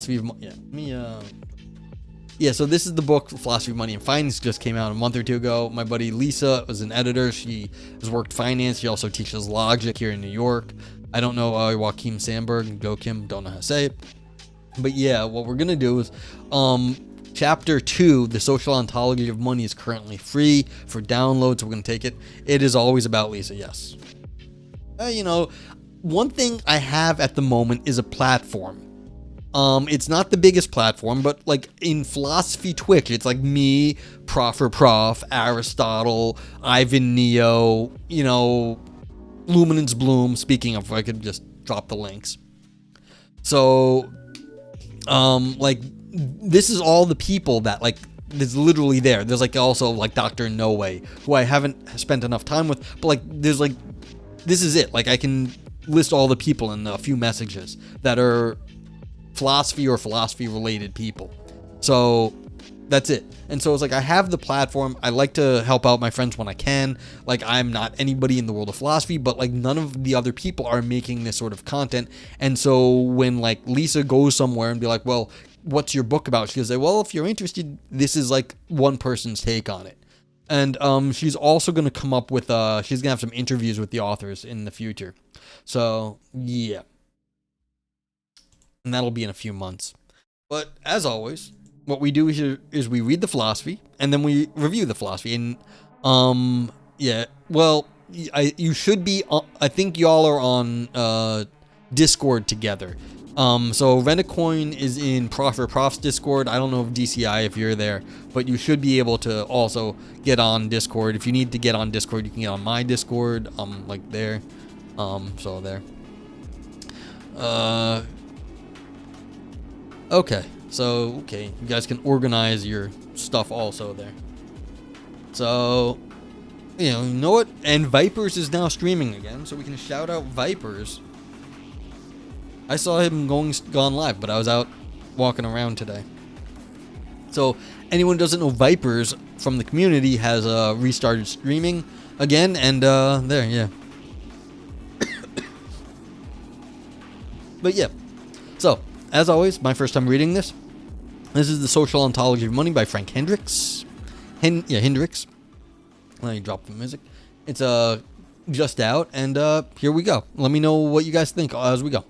Philosophy of Money. Yeah, so this is the book, Philosophy of Money and Finance, just came out a month or two ago. My buddy Lisa was an editor. She has worked finance. She also teaches logic here in New York. I don't know Joachim Sandberg, Joachim, don't know how to say it. But yeah, what we're going to do is Chapter 2, The Social Ontology of Money, is currently free for download, so we're going to take it. It is always about Lisa, yes. One thing I have at the moment is a platform. It's not the biggest platform, but like in philosophy Twitch, it's like me, Prof, Aristotle, Ivan Neo, Luminance Bloom. Speaking of, if I could just drop the links. So, this is all the people that there's literally there. There's also Dr. No Way, who I haven't spent enough time with, but there's this is it. I can list all the people in a few messages that are philosophy or philosophy related people. So that's it. And so it's I have the platform. I like to help out my friends when I can. I'm not anybody in the world of philosophy, but none of the other people are making this sort of content. And so when Lisa goes somewhere and be well, what's your book about? She'll say, well, if you're interested, this is one person's take on it. And she's also going to come up with she's going to have some interviews with the authors in the future. So yeah. And that'll be in a few months. But as always, what we do here is we read the philosophy and then we review the philosophy. And you should be. I think y'all are on Discord together. So Rentacoin is in Prof's Discord. I don't know if DCI if you're there, but you should be able to also get on Discord. If you need to get on Discord, you can get on my Discord. There. So there. Okay, you guys can organize your stuff also there. So, you know what? And Vipers is now streaming again, so we can shout out Vipers. I saw him gone live, but I was out walking around today. So, anyone who doesn't know, Vipers from the community has restarted streaming again, and there, yeah. But yeah, so. As always, my first time reading this. This is The Social Ontology of Money by Frank Hindriks. Hindriks. Let me drop the music. It's just out, and here we go. Let me know what you guys think as we go.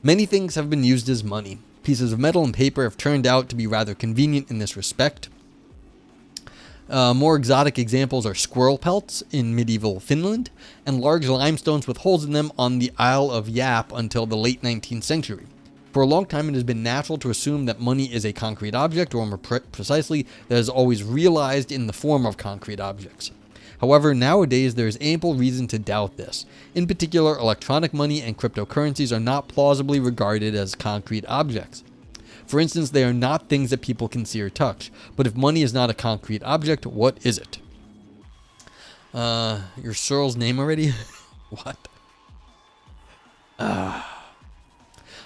Many things have been used as money. Pieces of metal and paper have turned out to be rather convenient in this respect. More exotic examples are squirrel pelts in medieval Finland and large limestones with holes in them on the Isle of Yap until the late 19th century. For a long time, it has been natural to assume that money is a concrete object, or more precisely, that is always realized in the form of concrete objects. However, nowadays there is ample reason to doubt this. In particular, electronic money and cryptocurrencies are not plausibly regarded as concrete objects. For instance, they are not things that people can see or touch. But if money is not a concrete object, what is it? Your Searle's name already? What?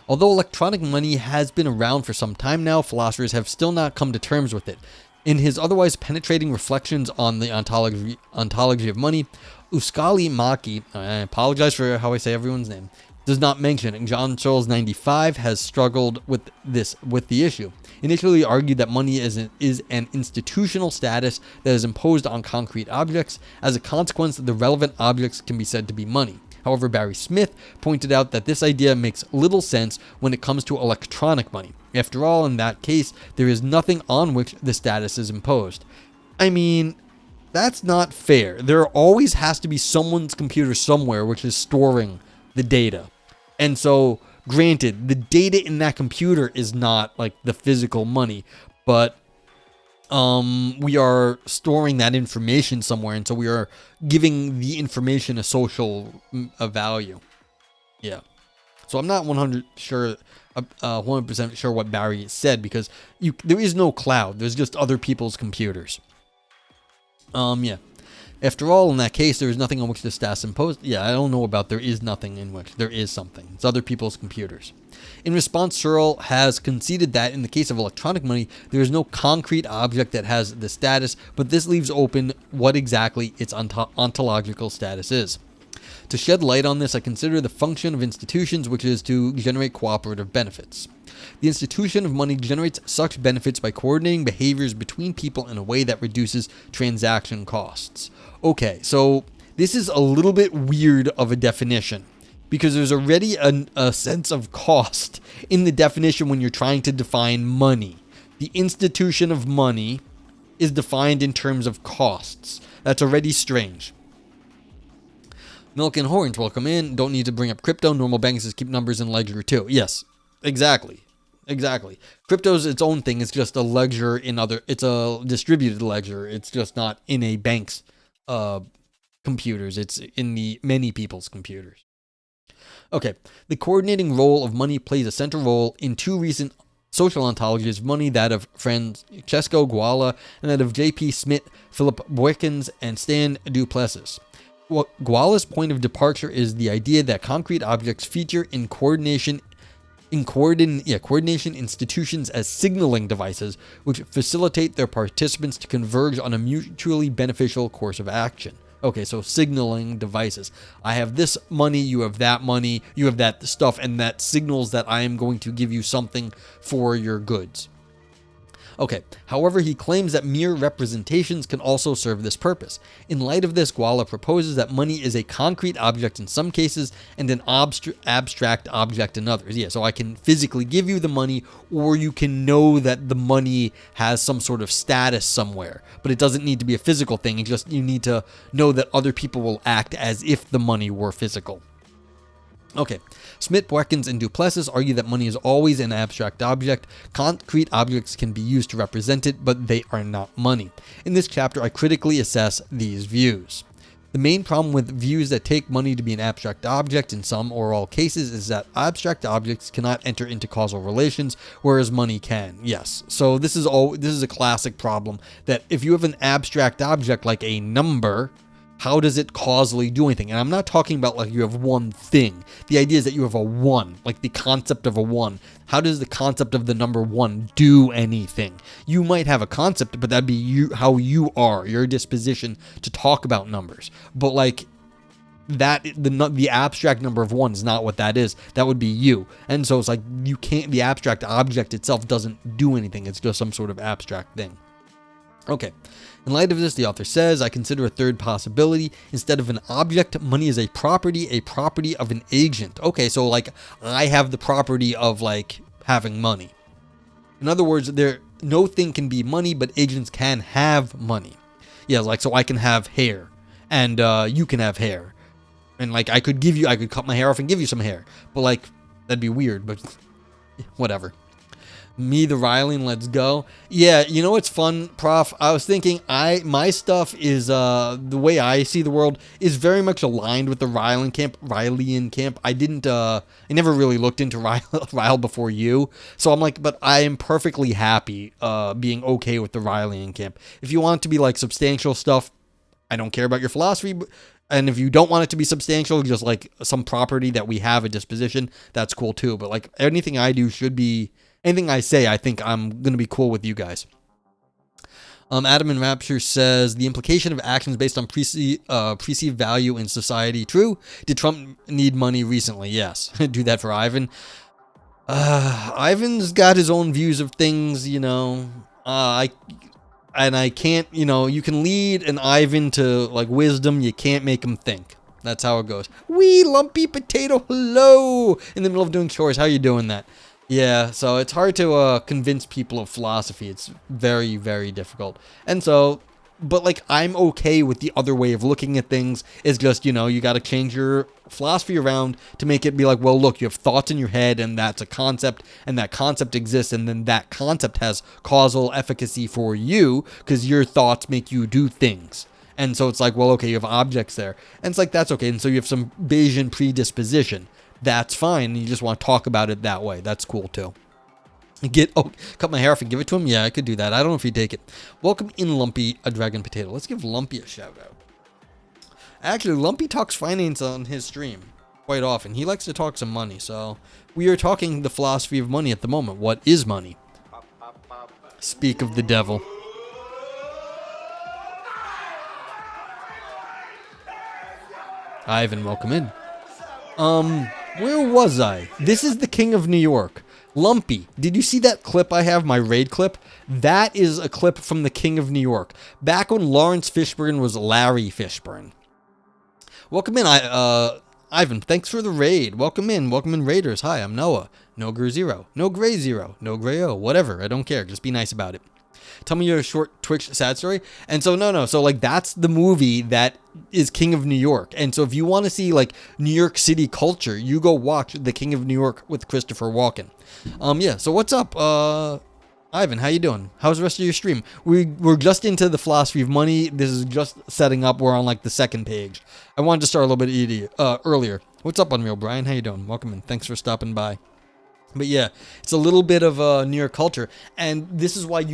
Although electronic money has been around for some time now, philosophers have still not come to terms with it. In his otherwise penetrating reflections on the ontology of money, Uskali Maki, I apologize for how I say everyone's name, does not mention, and John Searles 95 has struggled with the issue. Initially argued that money is an institutional status that is imposed on concrete objects. As a consequence, the relevant objects can be said to be money. However, Barry Smith pointed out that this idea makes little sense when it comes to electronic money. After all, in that case, there is nothing on which the status is imposed. I mean, that's not fair. There always has to be someone's computer somewhere which is storing the data. And so, granted, the data in that computer is not the physical money, but we are storing that information somewhere, and so we are giving the information a social value. Yeah. So I'm not 100% sure what Barry said, because there is no cloud. There's just other people's computers. Yeah. After all, in that case, there is nothing on which the status imposed. Yeah, I don't know about there is nothing in which. There is something. It's other people's computers. In response, Searle has conceded that in the case of electronic money, there is no concrete object that has the status, but this leaves open what exactly its ontological status is. To shed light on this, I consider the function of institutions, which is to generate cooperative benefits. The institution of money generates such benefits by coordinating behaviors between people in a way that reduces transaction costs. Okay, so this is a little bit weird of a definition, because there's already a sense of cost in the definition when you're trying to define money. The institution of money is defined in terms of costs. That's already strange. Milk and Horns, welcome in. Don't need to bring up crypto. Normal banks just keep numbers in ledger too. Yes, exactly. Crypto's its own thing. It's just a ledger it's a distributed ledger. It's just not in a bank's computers. It's in the many people's computers. Okay, the coordinating role of money plays a central role in two recent social ontologies of money, that of Francesco Guala and that of J.P. Smith, Philip Boykins, and Stan Duplessis. Guala's point of departure is the idea that concrete objects feature in coordination institutions as signaling devices, which facilitate their participants to converge on a mutually beneficial course of action. Okay, so signaling devices. I have this money, you have that money, you have that stuff, and that signals that I am going to give you something for your goods. Okay, however, he claims that mere representations can also serve this purpose. In light of this, Guala proposes that money is a concrete object in some cases and an abstract object in others. Yeah, so I can physically give you the money, or you can know that the money has some sort of status somewhere, but it doesn't need to be a physical thing. You need to know that other people will act as if the money were physical. Okay, Smith, Boykins, and Duplessis argue that money is always an abstract object. Concrete objects can be used to represent it, but they are not money. In this chapter, I critically assess these views. The main problem with views that take money to be an abstract object in some or all cases is that abstract objects cannot enter into causal relations, whereas money can. Yes, so this is a classic problem, that if you have an abstract object like a number, how does it causally do anything? And I'm not talking about like you have one thing. The idea is that you have a one, like the concept of a one. How does the concept of the number one do anything? You might have a concept, but that'd be you, how you are, your disposition to talk about numbers. But like that, the abstract number of one is not what that is. That would be you. And so it's like you can't, the abstract object itself doesn't do anything. It's just some sort of abstract thing. Okay. In light of this, the author says, I consider a third possibility. Instead of an object, money is a property of an agent. Okay, so like I have the property of like having money. In other words, no thing can be money, but agents can have money. Yeah, like so I can have hair, and you can have hair, and like I could cut my hair off and give you some hair, but like that'd be weird, but whatever. Me, the Rylan, let's go. Yeah, you know what's fun, Prof? I was thinking my stuff is, the way I see the world is very much aligned with the Rylan camp. I never really looked into Ryle before you. So I'm like, but I am perfectly happy being okay with the Rylan camp. If you want it to be like substantial stuff, I don't care about your philosophy. And if you don't want it to be substantial, just like some property that we have a disposition, that's cool too. But like anything I do should be... Anything I say, I think I'm going to be cool with you guys. Adam in Rapture says, the implication of actions based on perceived value in society. True? Did Trump need money recently? Yes. Do that for Ivan. Ivan's got his own views of things, you know. I can't, you know, you can lead an Ivan to like wisdom. You can't make him think. That's how it goes. Wee, lumpy potato, hello. In the middle of doing chores. How you doing that? Yeah, so it's hard to convince people of philosophy. It's very, very difficult. And so, but like, I'm okay with the other way of looking at things. Is just, you know, you got to change your philosophy around to make it be like, well, look, you have thoughts in your head, and that's a concept, and that concept exists, and then that concept has causal efficacy for you, because your thoughts make you do things. And so it's like, well, okay, you have objects there. And it's like, that's okay. And so you have some Bayesian predisposition. That's fine. You just want to talk about it that way. That's cool too. Cut my hair off and give it to him? Yeah, I could do that. I don't know if he'd take it. Welcome in, Lumpy, a dragon potato. Let's give Lumpy a shout out. Actually, Lumpy talks finance on his stream quite often. He likes to talk some money. So we are talking the philosophy of money at the moment. What is money? Speak of the devil. Ivan, welcome in. Where was I? This is the King of New York. Lumpy, did you see that clip I have, my raid clip? That is a clip from the King of New York. Back when Lawrence Fishburne was Larry Fishburne. Welcome in, Ivan. Thanks for the raid. Welcome in, Raiders. Hi, I'm Noah. No Gray Zero. No Gray Zero. No Gray O. Whatever. I don't care. Just be nice about it. Tell me your short Twitch sad story. And so, no. So, like, that's the movie that is King of New York. And so, if you want to see, like, New York City culture, you go watch The King of New York with Christopher Walken. Yeah. So, what's up, Ivan? How you doing? How's the rest of your stream? We're just into the philosophy of money. This is just setting up. We're on, like, the second page. I wanted to start a little bit earlier. What's up, Unreal Brian? How you doing? Welcome in. Thanks for stopping by. But yeah, it's a little bit of New York culture. And this is why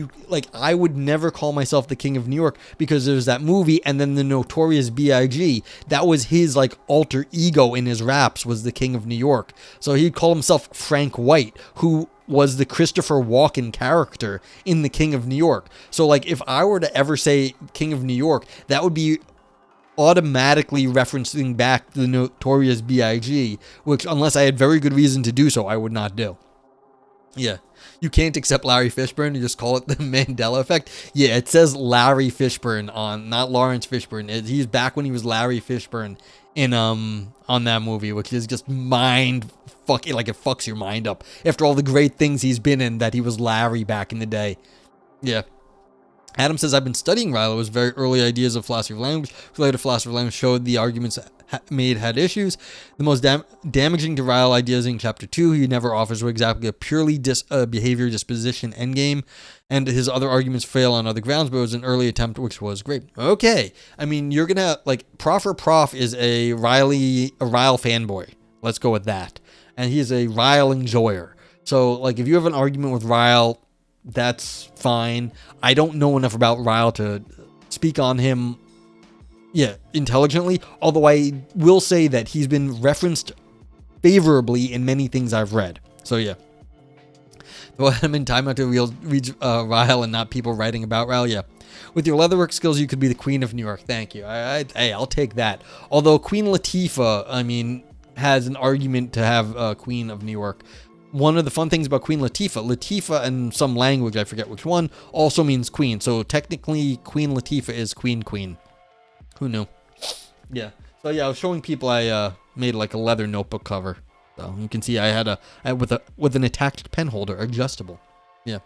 I would never call myself the King of New York, because there's that movie, and then the Notorious B.I.G. That was his, like, alter ego in his raps, was the King of New York. So he'd call himself Frank White, who was the Christopher Walken character in the King of New York. So, like, if I were to ever say King of New York, that would be automatically referencing back to the Notorious B.I.G., which, unless I had very good reason to do so, I would not do. Yeah. You can't accept Larry Fishburne, you just call it the Mandela effect. Yeah, it says Larry Fishburne on, not Lawrence Fishburne. He's back when he was Larry Fishburne in on that movie, which is just mind fucking, like, it fucks your mind up after all the great things he's been in, that he was Larry back in the day. Yeah. Adam says, I've been studying Ryle. It was very early ideas of philosophy of language. Later, philosophy of language showed the arguments made had issues. The most damaging to Ryle ideas in chapter 2, he never offers exactly a purely behavior disposition endgame, and his other arguments fail on other grounds, but it was an early attempt, which was great. Okay. I mean, you're going to, like, Prof is a Ryle fanboy. Let's go with that. And he is a Ryle enjoyer. So, like, if you have an argument with Ryle, that's fine. I don't know enough about Ryle to speak on him, intelligently, although I will say that he's been referenced favorably in many things I've read. So, yeah. Well, I'm in time to read Ryle and not people writing about Ryle, yeah. With your leatherwork skills, you could be the Queen of New York. Thank you. Hey, I'll take that. Although Queen Latifah, I mean, has an argument to have Queen of New York. One of the fun things about Queen Latifah in some language, I forget which one, also means queen. So technically, Queen Latifah is queen. Who knew? Yeah. So yeah, I was showing people I made like a leather notebook cover. So you can see I had with an attached pen holder, adjustable. Yeah.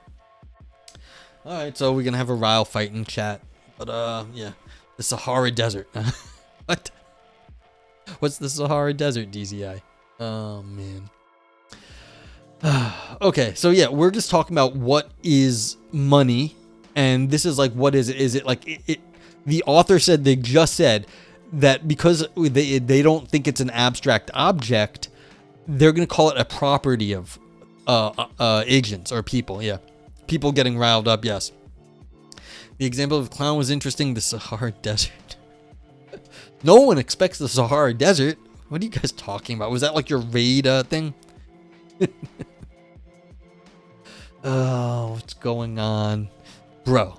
All right, so we're gonna have a Ryle fight in chat, but yeah, the Sahara Desert. What? What's the Sahara Desert, DZI? Oh man. Okay, so yeah, we're just talking about what is money, and this is like, what is it? Is it like the author said, they just said that because they don't think it's an abstract object, they're going to call it a property of agents or people. Yeah, people getting riled up. Yes. The example of clown was interesting. The Sahara Desert. No one expects the Sahara Desert. What are you guys talking about? Was that like your raid thing? Oh, what's going on? Bro,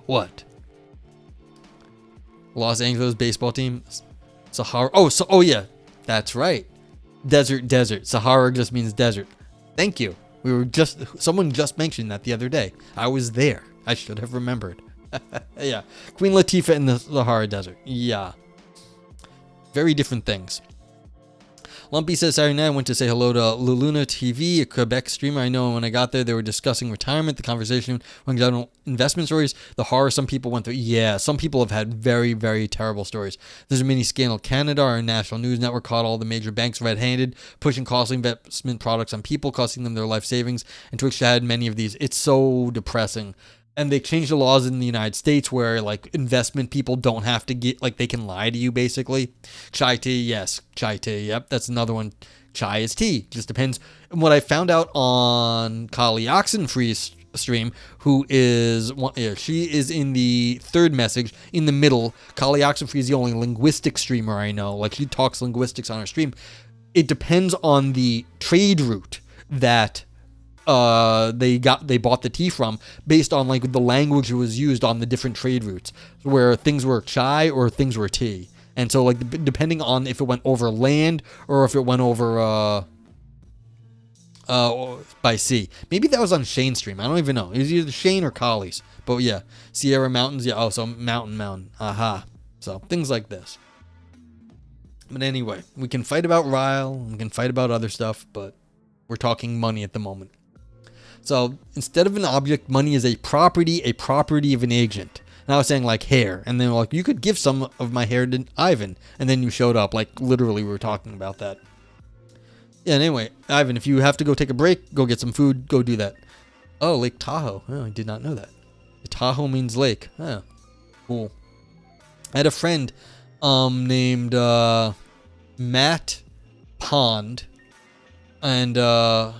what? Los Angeles baseball team? Sahara. Oh yeah, that's right. Desert. Sahara just means desert. Thank you. Someone just mentioned that the other day. I was there. I should have remembered. Yeah. Queen Latifah in the Sahara Desert. Yeah. Very different things. Lumpy says, Saturday night I went to say hello to Luluna TV, a Quebec streamer I know. When I got there, they were discussing retirement. The conversation went general investment stories, the horror some people went through. Yeah, some people have had very, very terrible stories. There's a mini scandal. Canada, our national news network, caught all the major banks red-handed, pushing costly investment products on people, costing them their life savings, and Twitch had many of these. It's so depressing. And they changed the laws in the United States where, like, investment people don't have to get, like, they can lie to you, basically. Chai tea, yes. Chai tea, yep. That's another one. Chai is tea. Just depends. And what I found out on Kali Oxenfree's stream, who is, she is in the third message, in the middle. Kali Oxenfree is the only linguistic streamer I know. Like, she talks linguistics on her stream. It depends on the trade route that they bought the tea from, based on like the language that was used on the different trade routes, where things were chai or things were tea. And so, like, depending on if it went over land or if it went over by sea. Maybe that was on Shane stream. I don't even know. It was either Shane or Colley's. But yeah, Sierra Mountains. Yeah. Oh, so mountain. Aha. So things like this. But anyway, we can fight about Ryle. We can fight about other stuff, but we're talking money at the moment. So instead of an object, money is a property of an agent. And I was saying like hair, and then like you could give some of my hair to Ivan, and then you showed up. Like literally, we were talking about that. Yeah. And anyway, Ivan, if you have to go take a break, go get some food, go do that. Oh, Lake Tahoe. Oh, I did not know that. Tahoe means lake. Oh, cool. I had a friend named Matt Pond, and what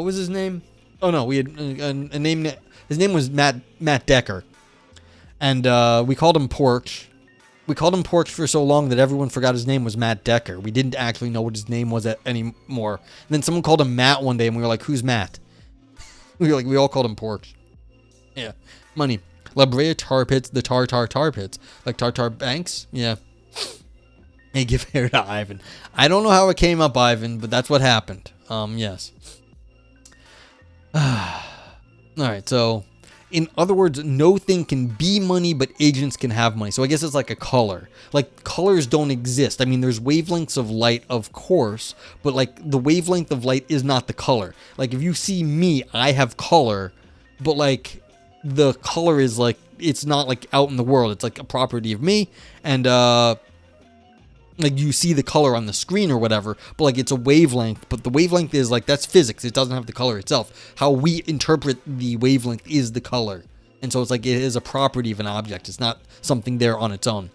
was his name? Oh no, we had a name. His name was Matt Decker, and we called him Porch. We called him Porch for so long that everyone forgot his name was Matt Decker. We didn't actually know what his name was anymore. And then someone called him Matt one day, and we were like, "Who's Matt?" We all called him Porch. Yeah, money. La Brea tar pits, the tar pits, like Tartar Banks. Yeah. Hey, give hair to Ivan. I don't know how it came up, Ivan, but that's what happened. Yes. All right. So, in other words, no thing can be money, but agents can have money. So I guess it's like a color. Like colors don't exist. I mean, there's wavelengths of light, of course, but like the wavelength of light is not the color. Like if you see me, I have color, but like the color is like, it's not like out in the world. It's like a property of me. And, like you see the color on the screen or whatever, but like it's a wavelength, but the wavelength is like, that's physics. It doesn't have the color itself. How we interpret the wavelength is the color. And so it's like, it is a property of an object. It's not something there on its own.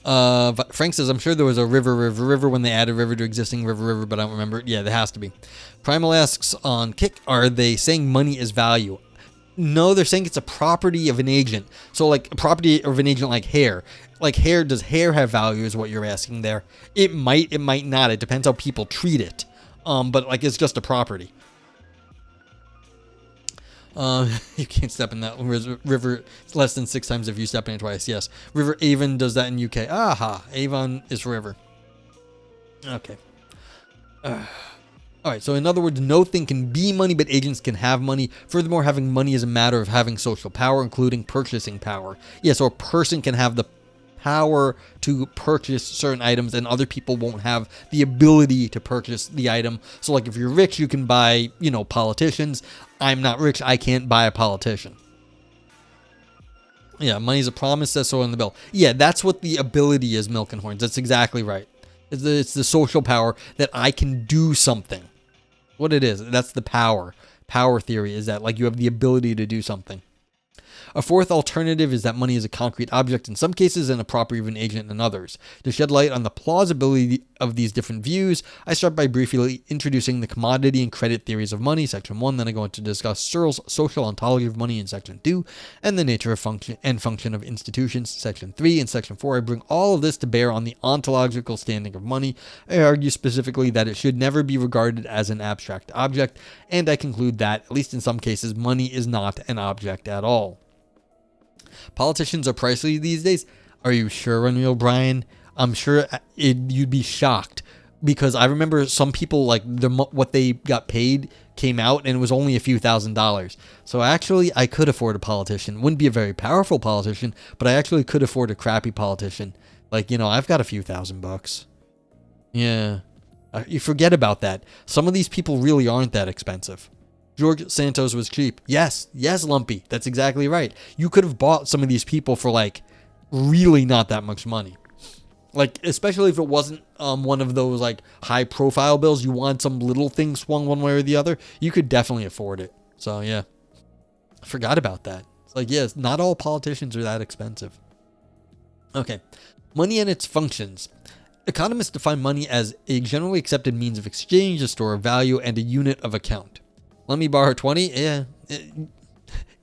Frank says, I'm sure there was a river when they added river to existing river, but I don't remember it. Yeah, there has to be. Primal asks on Kick, are they saying money is value? No, they're saying it's a property of an agent. So like a property of an agent like hair. Like hair, does hair have value is what you're asking there. It might not. It depends how people treat it. But like it's just a property. You can't step in that river. It's less than 6 times if you step in it twice. Yes. River Avon does that in UK. Aha. Avon is river. Okay. All right, so in other words, no thing can be money, but agents can have money. Furthermore, having money is a matter of having social power, including purchasing power. Yeah, so a person can have the power to purchase certain items, and other people won't have the ability to purchase the item. So, like, if you're rich, you can buy, politicians. I'm not rich. I can't buy a politician. Yeah, money's a promise, says so in the bill. Yeah, that's what the ability is, Milk and Horns. That's exactly right. It's the social power that I can do something. What it is, that's the power. Power theory is that like you have the ability to do something. A fourth alternative is that money is a concrete object in some cases and a property of an agent in others. To shed light on the plausibility of these different views, I start by briefly introducing the commodity and credit theories of money, section 1, then I go on to discuss Searle's social ontology of money in section 2, and the nature of function of institutions, section 3, and section 4. I bring all of this to bear on the ontological standing of money. I argue specifically that it should never be regarded as an abstract object, and I conclude that, at least in some cases, money is not an object at all. Politicians are pricey these days. Are you sure, Unreal Brian? I'm sure you'd be shocked because I remember some people like what they got paid came out and it was only a few $1,000s. So actually, I could afford a politician. Wouldn't be a very powerful politician, but I actually could afford a crappy politician. Like I've got a few $1,000. Yeah, you forget about that. Some of these people really aren't that expensive. George Santos was cheap. Yes, Lumpy. That's exactly right. You could have bought some of these people for like really not that much money. Like, especially if it wasn't one of those like high profile bills, you want some little thing swung one way or the other, you could definitely afford it. So yeah, I forgot about that. It's like, yes, not all politicians are that expensive. Okay, money and its functions. Economists define money as a generally accepted means of exchange, a store of value, and a unit of account. Let me borrow 20? Yeah.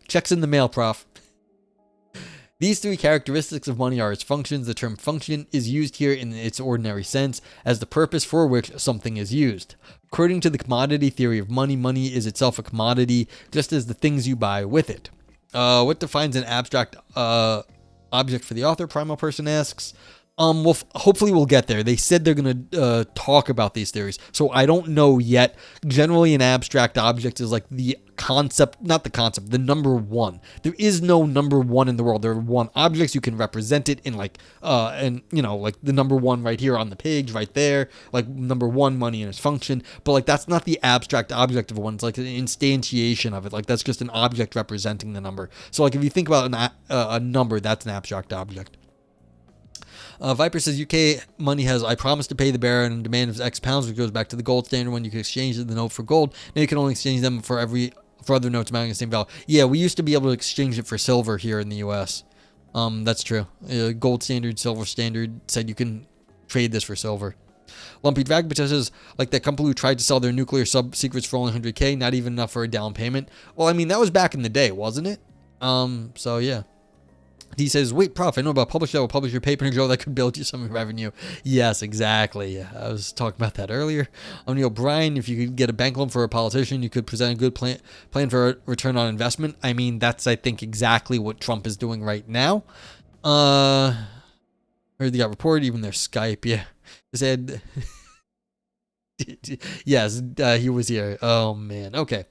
Checks in the mail, prof. These three characteristics of money are its functions. The term function is used here in its ordinary sense as the purpose for which something is used. According to the commodity theory of money, money is itself a commodity, just as the things you buy with it. What defines an abstract object for the author? Primal Person asks. Well, hopefully we'll get there. They said they're going to talk about these theories, so I don't know yet. Generally, an abstract object is like the concept, not the concept, the number one. There is no number one in the world. There are one objects. You can represent it in like, and you know, like the number one right here on the page, right there, like number one, money and its function. But like that's not the abstract object of one. It's like an instantiation of it. Like that's just an object representing the number. So like if you think about a number, that's an abstract object. Viper says UK money has I promise to pay the bearer and demand of X pounds, which goes back to the gold standard when you can exchange the note for gold. Now you can only exchange them for other notes amounting to the same value. Yeah, we used to be able to exchange it for silver here in the US. That's true. Gold standard, silver standard said you can trade this for silver. Lumpy Drag says, like that company who tried to sell their nuclear sub-secrets for only 100K, not even enough for a down payment. Well, I mean, that was back in the day, wasn't it? So yeah. He says, wait, Prof, I know about Publish that will publish your paper and Joe that could build you some revenue. Yes, exactly. Yeah, I was talking about that earlier. Neil Bryan, if you could get a bank loan for a politician, you could present a good plan for a return on investment. I mean, that's, I think, exactly what Trump is doing right now. Heard they got reported, even their Skype, yeah. They said, yes, he was here. Oh, man. Okay.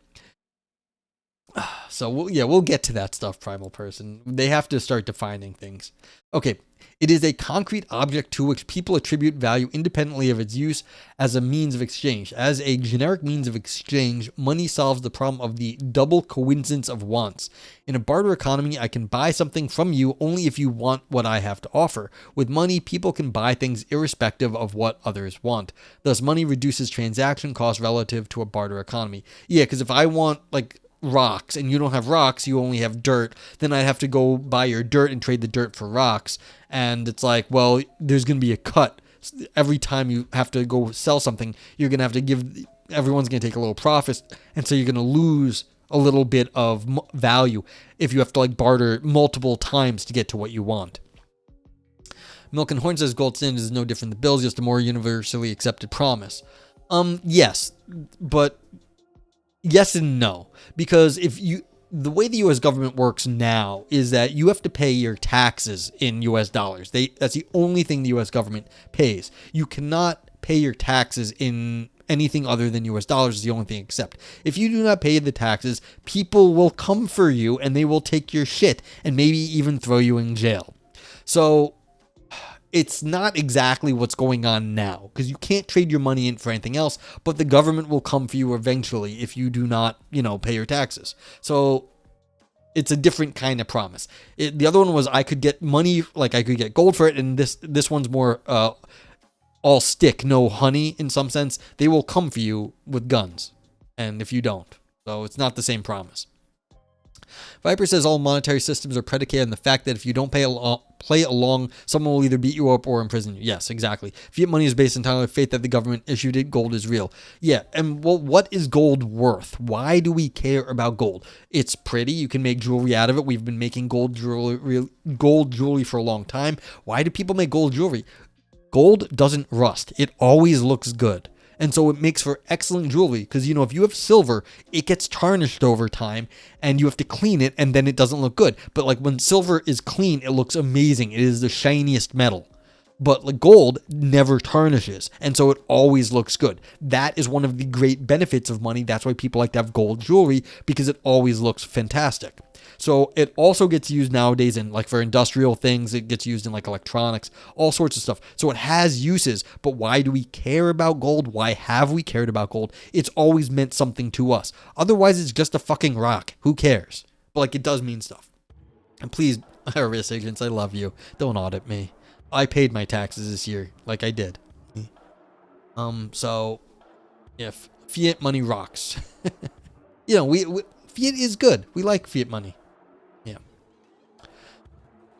So, we'll get to that stuff, Primal Person. They have to start defining things. Okay, it is a concrete object to which people attribute value independently of its use as a means of exchange. As a generic means of exchange, money solves the problem of the double coincidence of wants. In a barter economy, I can buy something from you only if you want what I have to offer. With money, people can buy things irrespective of what others want. Thus, money reduces transaction costs relative to a barter economy. Yeah, because if I want, like, rocks and you don't have rocks, you only have dirt, then I'd have to go buy your dirt and trade the dirt for rocks. And it's like, well, there's going to be a cut. Every time you have to go sell something, you're going to have to give, everyone's going to take a little profit. And so you're going to lose a little bit of value if you have to like barter multiple times to get to what you want. Milk and Horn says gold standard is no different than bills, just a more universally accepted promise. Yes, but yes and no, because the way the U.S. government works now is that you have to pay your taxes in U.S. dollars. That's the only thing the U.S. government pays. You cannot pay your taxes in anything other than U.S. dollars is the only thing except. If you do not pay the taxes, people will come for you and they will take your shit and maybe even throw you in jail. So it's not exactly what's going on now because you can't trade your money in for anything else, but the government will come for you eventually if you do not, pay your taxes. So it's a different kind of promise. The other one was I could get money, like I could get gold for it, and this one's more all stick, no honey in some sense. They will come for you with guns, and if you don't. So it's not the same promise. Viper says all monetary systems are predicated on the fact that if you don't play along, someone will either beat you up or imprison you. Yes, exactly. Fiat money is based entirely on faith that the government issued it. Gold is real. Yeah, and well, what is gold worth? Why do we care about gold? It's pretty. You can make jewelry out of it. We've been making gold jewelry for a long time. Why do people make gold jewelry? Gold doesn't rust. It always looks good. And so it makes for excellent jewelry because, if you have silver, it gets tarnished over time and you have to clean it and then it doesn't look good. But like when silver is clean, it looks amazing. It is the shiniest metal. But like gold never tarnishes. And so it always looks good. That is one of the great benefits of money. That's why people like to have gold jewelry because it always looks fantastic. So it also gets used nowadays in like for industrial things. It gets used in like electronics, all sorts of stuff. So it has uses, but why do we care about gold? Why have we cared about gold? It's always meant something to us. Otherwise, it's just a fucking rock. Who cares? But like it does mean stuff. And please, IRS agents, I love you. Don't audit me. I paid my taxes this year, like I did. So if fiat money rocks, we fiat is good. We like fiat money.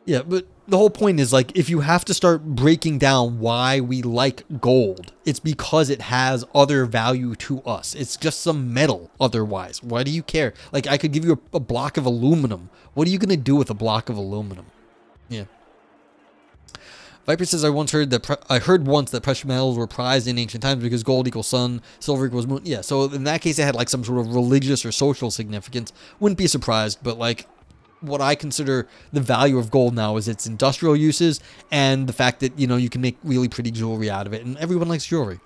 Yeah, but the whole point is like if you have to start breaking down why we like gold, it's because it has other value to us. It's just some metal otherwise. Why do you care? Like I could give you a block of aluminum. What are you going to do with a block of aluminum? Yeah. Viper says, I heard once that precious metals were prized in ancient times because gold equals sun, silver equals moon. Yeah, so in that case, it had like some sort of religious or social significance. Wouldn't be surprised, but like, what I consider the value of gold now is its industrial uses and the fact that, you can make really pretty jewelry out of it, and everyone likes jewelry.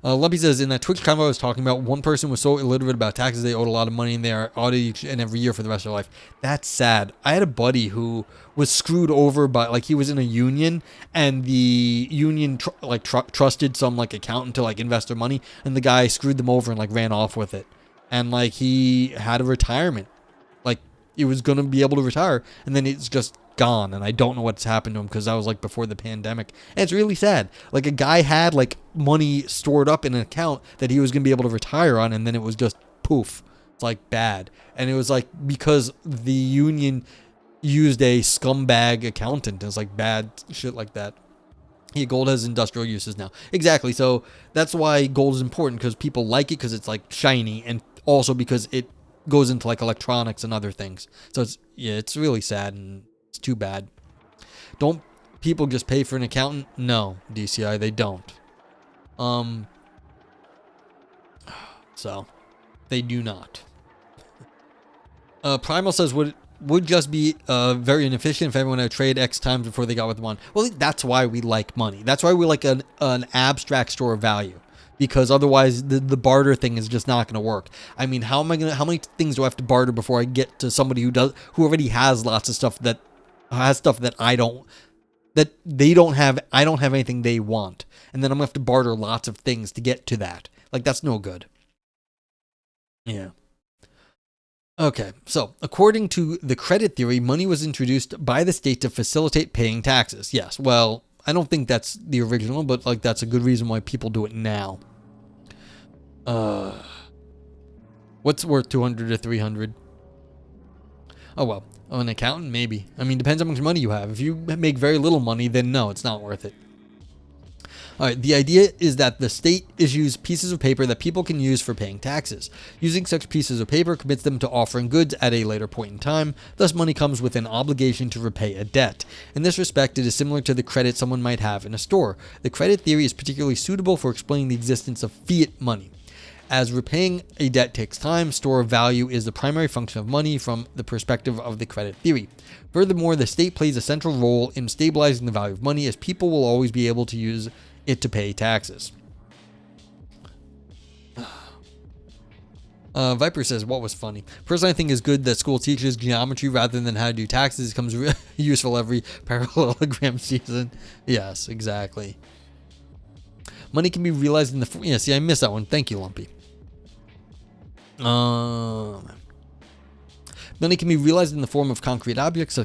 Lumpy says, in that Twitch convo I was talking about, one person was so illiterate about taxes they owed a lot of money and they are audited each and every year for the rest of their life. That's sad. I had a buddy who was screwed over by, like, he was in a union, and the union trusted some accountant to invest their money, and the guy screwed them over and ran off with it, and he had a retirement. He was going to be able to retire, and then it's just gone, and I don't know what's happened to him because that was before the pandemic, and it's really sad. A guy had money stored up in an account that he was going to be able to retire on, and then it was just poof. It's bad, and it was because the union used a scumbag accountant. It's bad shit like that. Yeah, gold has industrial uses now. Exactly. So that's why gold is important, because people like it because it's shiny, and also because it goes into electronics and other things. So it's really sad, and it's too bad. Don't people just pay for an accountant? No, DCI, they don't. So they do not. Primal says, would just be very inefficient if everyone had trade X times before they got what they want. Well, that's why we like money. That's why we like an abstract store of value. Because otherwise the barter thing is just not going to work. I mean, how many things do I have to barter before I get to somebody who already has lots of stuff that they don't have, I don't have anything they want. And then I'm going to have to barter lots of things to get to that. That's no good. Yeah. Okay, so according to the credit theory, money was introduced by the state to facilitate paying taxes. Yes, well, I don't think that's the original, but that's a good reason why people do it now. What's worth 200 to 300? Oh well, an accountant maybe. I mean, depends how much money you have. If you make very little money, then no, it's not worth it. All right, the idea is that the state issues pieces of paper that people can use for paying taxes. Using such pieces of paper commits them to offering goods at a later point in time, thus money comes with an obligation to repay a debt. In this respect, it is similar to the credit someone might have in a store. The credit theory is particularly suitable for explaining the existence of fiat money. As repaying a debt takes time, store of value is the primary function of money from the perspective of the credit theory. Furthermore, the state plays a central role in stabilizing the value of money, as people will always be able to use it to pay taxes. Viper says, what was funny? Personally, I think it's good that school teaches geometry rather than how to do taxes. It becomes useful every parallelogram season. Yes, exactly. Money can be realized in the... Yeah, see, I missed that one. Thank you, Lumpy. Money can be realized in the form of concrete objects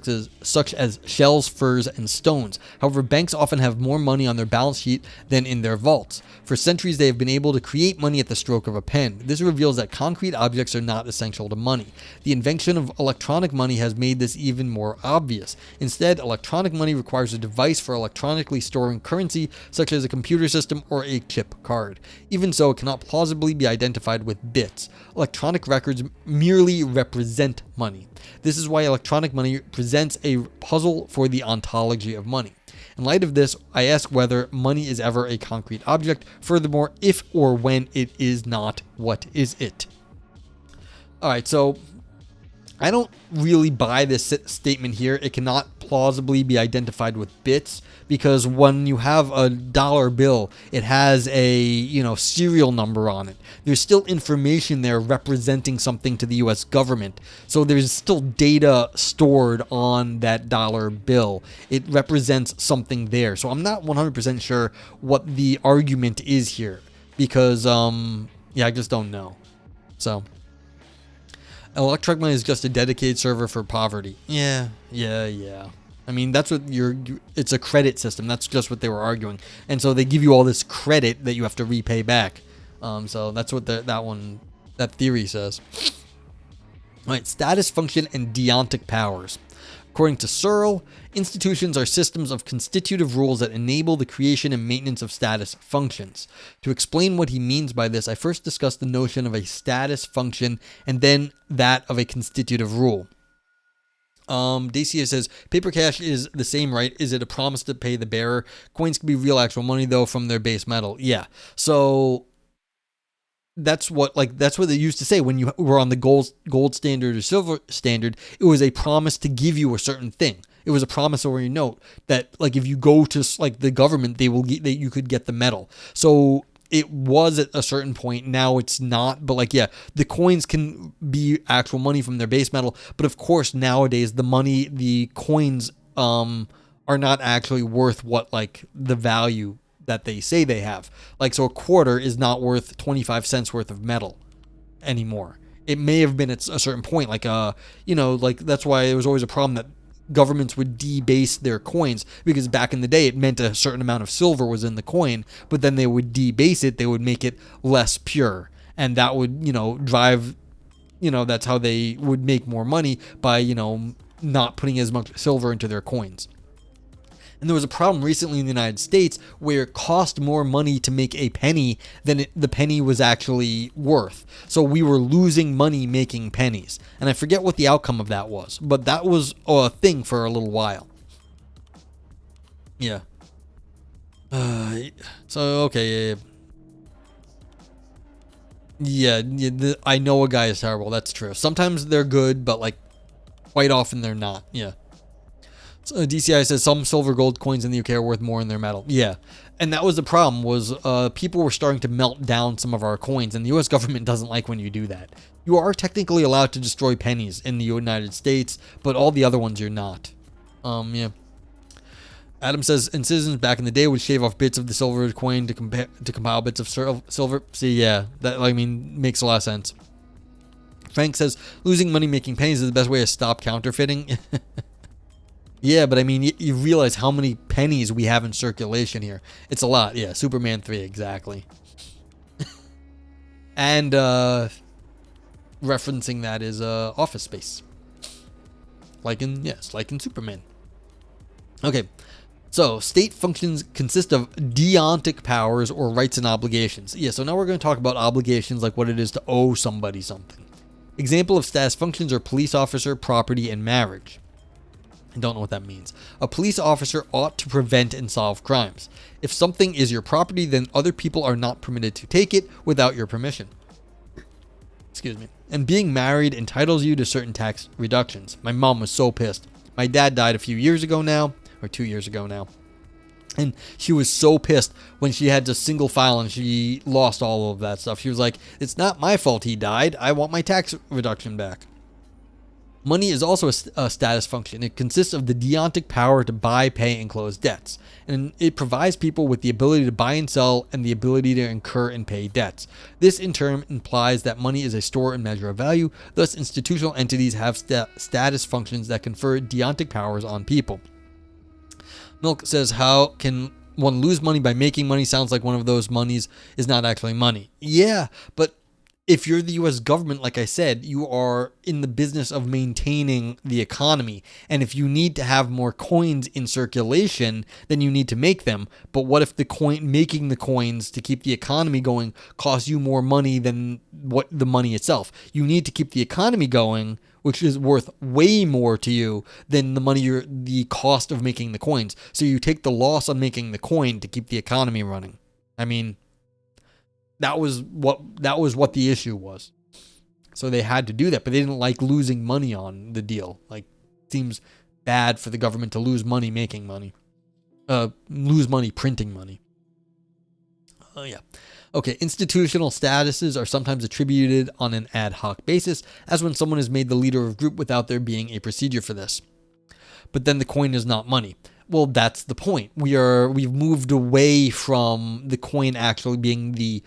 such as shells, furs, and stones. However, banks often have more money on their balance sheet than in their vaults. For centuries, they have been able to create money at the stroke of a pen. This reveals that concrete objects are not essential to money. The invention of electronic money has made this even more obvious. Instead, electronic money requires a device for electronically storing currency, such as a computer system or a chip card. Even so, it cannot plausibly be identified with bits. Electronic records merely represent money. This is why electronic money presents a puzzle for the ontology of money. In light of this, I ask whether money is ever a concrete object. Furthermore, if or when it is not, what is it? Alright, so I don't really buy this statement here. It cannot plausibly be identified with bits, because when you have a dollar bill, it has a, serial number on it. There's still information there representing something to the US government. So there's still data stored on that dollar bill. It represents something there. So I'm not 100% sure what the argument is here, because I just don't know. So electronic money is just a dedicated server for poverty. Yeah. I mean, that's what it's a credit system. That's just what they were arguing. And so they give you all this credit that you have to repay back. So that's what that theory says. All right, status, function, and deontic powers. According to Searle, institutions are systems of constitutive rules that enable the creation and maintenance of status functions. To explain what he means by this, I first discussed the notion of a status function and then that of a constitutive rule. Dacia says, paper cash is the same, right? Is it a promise to pay the bearer? Coins can be real actual money, though, from their base metal. Yeah. So that's what they used to say when you were on the gold standard or silver standard. It was a promise to give you a certain thing. It was a promissory note that, like, if you go to like the government, you could get the medal. So it was at a certain point. Now it's not, but like, yeah, the coins can be actual money from their base metal. But of course, nowadays the coins are not actually worth what, like, the value that they say they have. Like, so a quarter is not worth 25 cents worth of metal anymore. It may have been at a certain point, like, like, that's why it was always a problem that governments would debase their coins, because back in the day it meant a certain amount of silver was in the coin, but then they would debase it, they would make it less pure, and that would, drive, that's how they would make more money, by, not putting as much silver into their coins. And there was a problem recently in the United States where it cost more money to make a penny than the penny was actually worth. So we were losing money making pennies. And I forget what the outcome of that was, but that was a thing for a little while. Yeah. So, okay. Yeah, I know a guy is terrible. That's true. Sometimes they're good, but, like, quite often they're not. Yeah. So DCI says some silver gold coins in the UK are worth more in their metal. Yeah. And that was the problem, was people were starting to melt down some of our coins, and the US government doesn't like when you do that. You are technically allowed to destroy pennies in the United States, but all the other ones you're not. Yeah. Adam says, and citizens back in the day would shave off bits of the silver coin to compile bits of silver. See, yeah, that, I mean, makes a lot of sense. Frank says, losing money making pennies is the best way to stop counterfeiting. Yeah, but I mean, you realize how many pennies we have in circulation here. It's a lot. Yeah, Superman 3, exactly. And referencing that is Office Space. Like in Superman. Okay, so state functions consist of deontic powers or rights and obligations. Yeah, so now we're going to talk about obligations, like what it is to owe somebody something. Example of status functions are police officer, property, and marriage. I don't know what that means. A police officer ought to prevent and solve crimes. If something is your property, then other people are not permitted to take it without your permission. Excuse me. And being married entitles you to certain tax reductions. My mom was so pissed. My dad died a few years ago now, or 2 years ago now. And she was so pissed when she had to single file and she lost all of that stuff. She was like, it's not my fault he died. I want my tax reduction back. Money is also a status function. It consists of the deontic power to buy, pay, and close debts. And it provides people with the ability to buy and sell and the ability to incur and pay debts. This in turn implies that money is a store and measure of value. Thus, institutional entities have status functions that confer deontic powers on people. Milk says, how can one lose money by making money? Sounds like one of those monies is not actually money. Yeah, but if you're the U.S. government, like I said, you are in the business of maintaining the economy. And if you need to have more coins in circulation, then you need to make them. But what if making the coins to keep the economy going costs you more money than what the money itself? You need to keep the economy going, which is worth way more to you than the cost of making the coins. So you take the loss on making the coin to keep the economy running. I mean, that was what the issue was. So they had to do that, but they didn't like losing money on the deal. Like, it seems bad for the government to lose money making money. Lose money printing money. Yeah. Okay, institutional statuses are sometimes attributed on an ad hoc basis, as when someone is made the leader of a group without there being a procedure for this. But then the coin is not money. Well, that's the point. We've moved away from the coin actually being the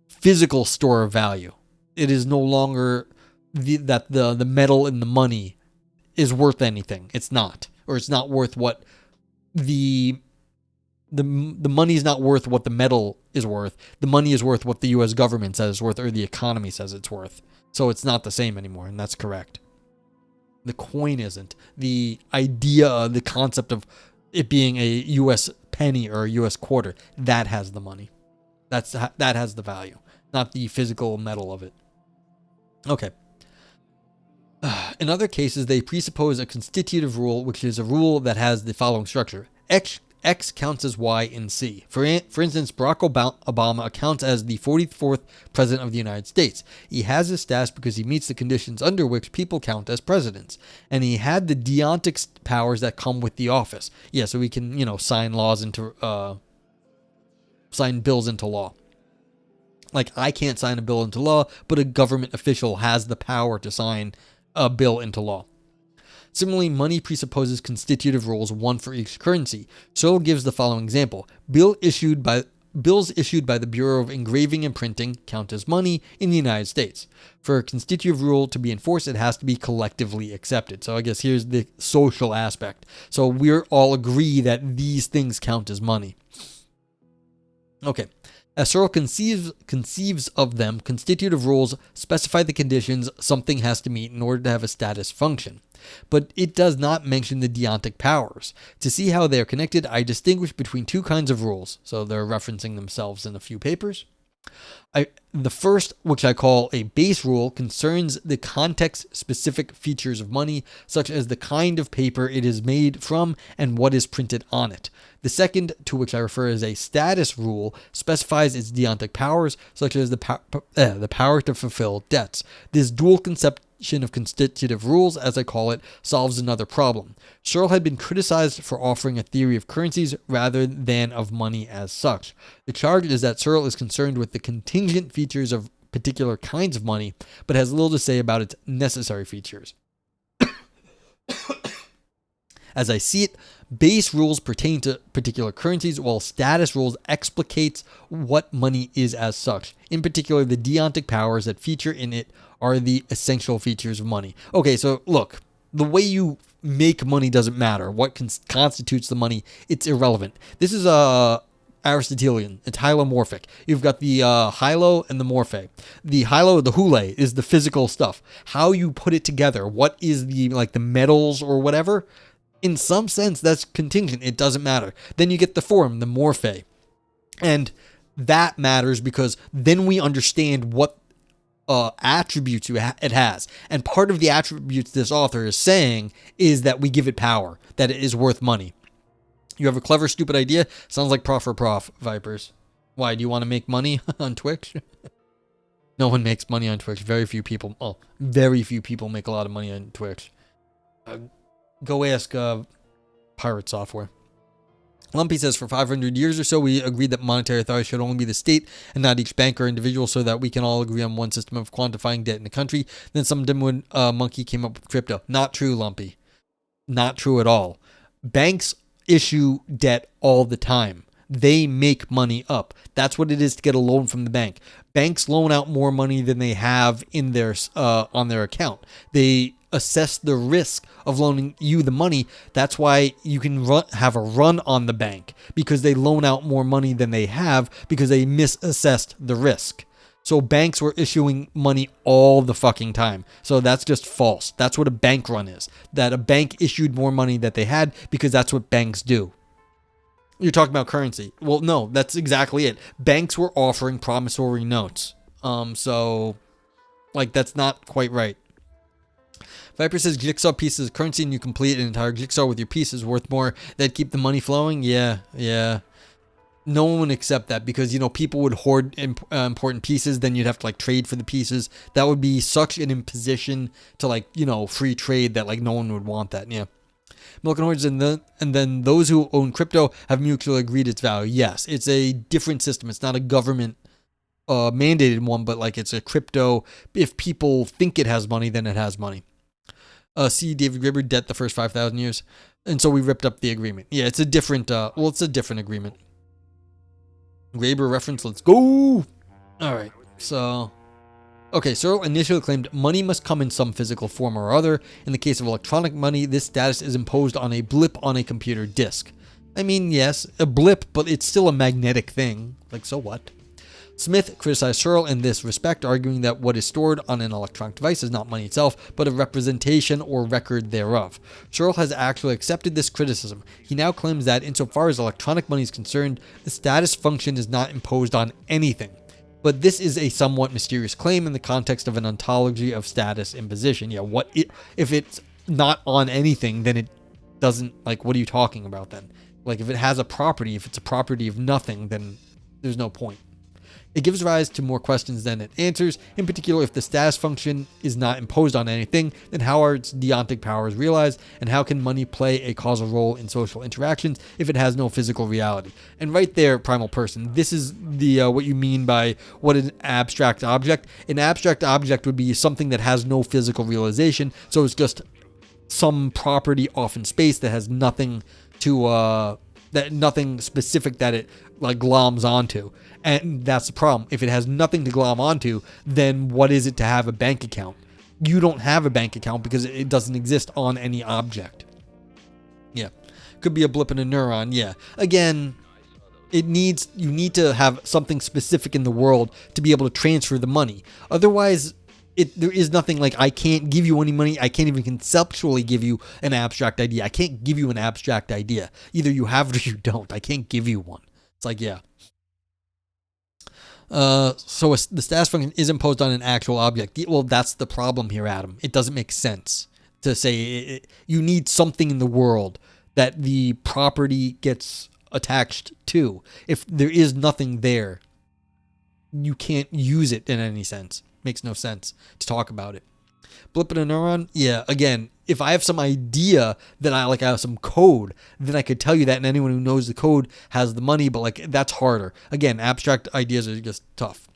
physical store of value. It is no longer that the metal in the money is worth anything. It's not, or it's not worth what the money is not worth what the metal is worth. The money is worth what the U.S. government says it's worth, or the economy says it's worth. So it's not the same anymore, and that's correct. The coin isn't. The idea, the concept of it being a U.S. penny or a U.S. quarter, that has the money. That has the value, not the physical metal of it. Okay. In other cases, they presuppose a constitutive rule, which is a rule that has the following structure. X counts as Y in C. For instance, Barack Obama counts as the 44th president of the United States. He has this status because he meets the conditions under which people count as presidents. And he had the deontic powers that come with the office. Yeah, so he can, sign laws sign bills into law. Like, I can't sign a bill into law, but a government official has the power to sign a bill into law. Similarly, money presupposes constitutive rules, one for each currency. Searle gives the following example. Bills issued by the Bureau of Engraving and Printing count as money in the United States. For a constitutive rule to be enforced, it has to be collectively accepted. So I guess here's the social aspect. So we all agree that these things count as money. Okay. As Searle conceives of them, constitutive rules specify the conditions something has to meet in order to have a status function. But it does not mention the deontic powers. To see how they are connected, I distinguish between two kinds of rules. So they're referencing themselves in a few papers. The first, which I call a base rule, concerns the context-specific features of money, such as the kind of paper it is made from and what is printed on it. The second, to which I refer as a status rule, specifies its deontic powers, such as the power to fulfill debts. This dual conception of constitutive rules, as I call it, solves another problem. Searle had been criticized for offering a theory of currencies rather than of money as such. The charge is that Searle is concerned with the contingent features of particular kinds of money, but has little to say about its necessary features. As I see it, base rules pertain to particular currencies, while status rules explicates what money is as such. In particular, the deontic powers that feature in it are the essential features of money. Okay, so look, the way you make money doesn't matter. What constitutes the money, it's irrelevant. This is Aristotelian. It's hylomorphic. You've got the hylo and the morphe. The hylo, the hule, is the physical stuff. How you put it together, what is the metals or whatever, in some sense, that's contingent. It doesn't matter. Then you get the form, the morphe. And that matters because then we understand what attributes it has. And part of the attributes this author is saying is that we give it power, that it is worth money. You have a clever, stupid idea? Sounds like prof for prof, Vipers. Why, do you want to make money on Twitch? No one makes money on Twitch. Very few people make a lot of money on Twitch. Go ask Pirate Software. Lumpy says, for 500 years or so, we agreed that monetary authority should only be the state and not each bank or individual so that we can all agree on one system of quantifying debt in the country. Then some dimwit monkey came up with crypto. Not true, Lumpy. Not true at all. Banks issue debt all the time. They make money up. That's what it is to get a loan from the bank. Banks loan out more money than they have in their on their account. They assess the risk of loaning you the money. That's why you can have a run on the bank, because they loan out more money than they have because they misassessed the risk. So banks were issuing money all the fucking time. So that's just false. That's what a bank run is. That a bank issued more money that they had because that's what banks do. You're talking about currency. Well, no, that's exactly it. Banks were offering promissory notes. So that's not quite right. Viper says jigsaw pieces of currency and you complete an entire jigsaw with your pieces worth more. That'd keep the money flowing? Yeah. No one would accept that because, people would hoard important pieces. Then you'd have to trade for the pieces. That would be such an imposition to free trade that no one would want that. Yeah. Milk and Hordes and then those who own crypto have mutually agreed its value. Yes, it's a different system. It's not a government mandated one, but it's a crypto. If people think it has money, then it has money. See David Graeber, debt the first 5,000 years. And so we ripped up the agreement. Yeah, it's a different, it's a different agreement. Graeber reference, let's go. All right, so, okay, Searle initially claimed money must come in some physical form or other. In the case of electronic money, this status is imposed on a blip on a computer disk. I mean, yes, a blip, but it's still a magnetic thing. So what? Smith criticized Searle in this respect, arguing that what is stored on an electronic device is not money itself, but a representation or record thereof. Searle has actually accepted this criticism. He now claims that, insofar as electronic money is concerned, the status function is not imposed on anything. But this is a somewhat mysterious claim in the context of an ontology of status imposition. Yeah, if it's not on anything, then it doesn't, what are you talking about then? Like if it has a property, if it's a property of nothing, then there's no point. It gives rise to more questions than it answers. In particular, if the status function is not imposed on anything, then how are its deontic powers realized, and how can money play a causal role in social interactions if it has no physical reality? And right there, Primal Person, this is the what you mean by what an abstract object. An abstract object would be something that has no physical realization, so it's just some property off in space that has nothing to nothing specific that it like gloms onto. And that's the problem. If it has nothing to glom onto, then what is it to have a bank account? You don't have a bank account because it doesn't exist on any object. Yeah. Could be a blip in a neuron. Yeah. Again, you need to have something specific in the world to be able to transfer the money. Otherwise, there is nothing. Like, I can't give you any money. I can't even conceptually give you an abstract idea. I can't give you an abstract idea. Either you have it or you don't. I can't give you one. It's like, yeah. So the status function is imposed on an actual object. Well, that's the problem here, Adam. It doesn't make sense to say you need something in the world that the property gets attached to. If there is nothing there, you can't use it in any sense. Makes no sense to talk about it. Blip in a neuron? Yeah, again, if I have some idea that I have some code, then I could tell you that, and anyone who knows the code has the money, but that's harder. Again, abstract ideas are just tough.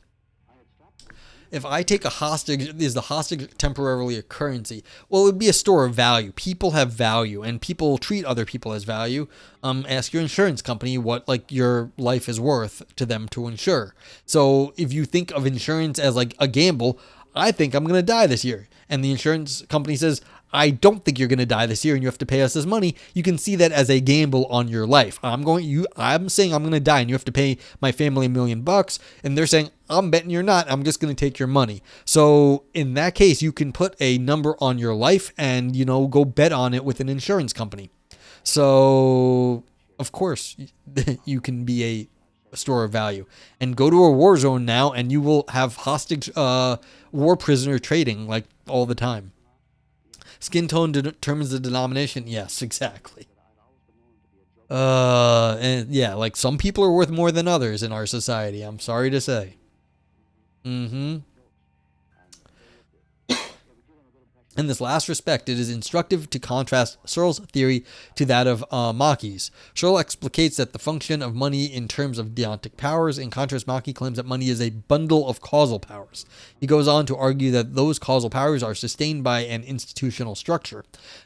If I take a hostage, is the hostage temporarily a currency? Well, it would be a store of value. People have value, and people treat other people as value. Ask your insurance company what your life is worth to them to insure. So if you think of insurance as a gamble, I think I'm going to die this year. And the insurance company says, I don't think you're going to die this year and you have to pay us this money. You can see that as a gamble on your life. I'm saying I'm going to die and you have to pay my family $1 million. And they're saying, I'm betting you're not. I'm just going to take your money. So in that case, you can put a number on your life and, go bet on it with an insurance company. So of course you can be a store of value, and go to a war zone now and you will have hostage war prisoner trading all the time. Skin tone determines the denomination. Yes, exactly. And yeah, some people are worth more than others in our society. I'm sorry to say. In this last respect, it is instructive to contrast Searle's theory to that of Machi's. Searle explicates that the function of money in terms of deontic powers. In contrast, Machi claims that money is a bundle of causal powers. He goes on to argue that those causal powers are sustained by an institutional structure.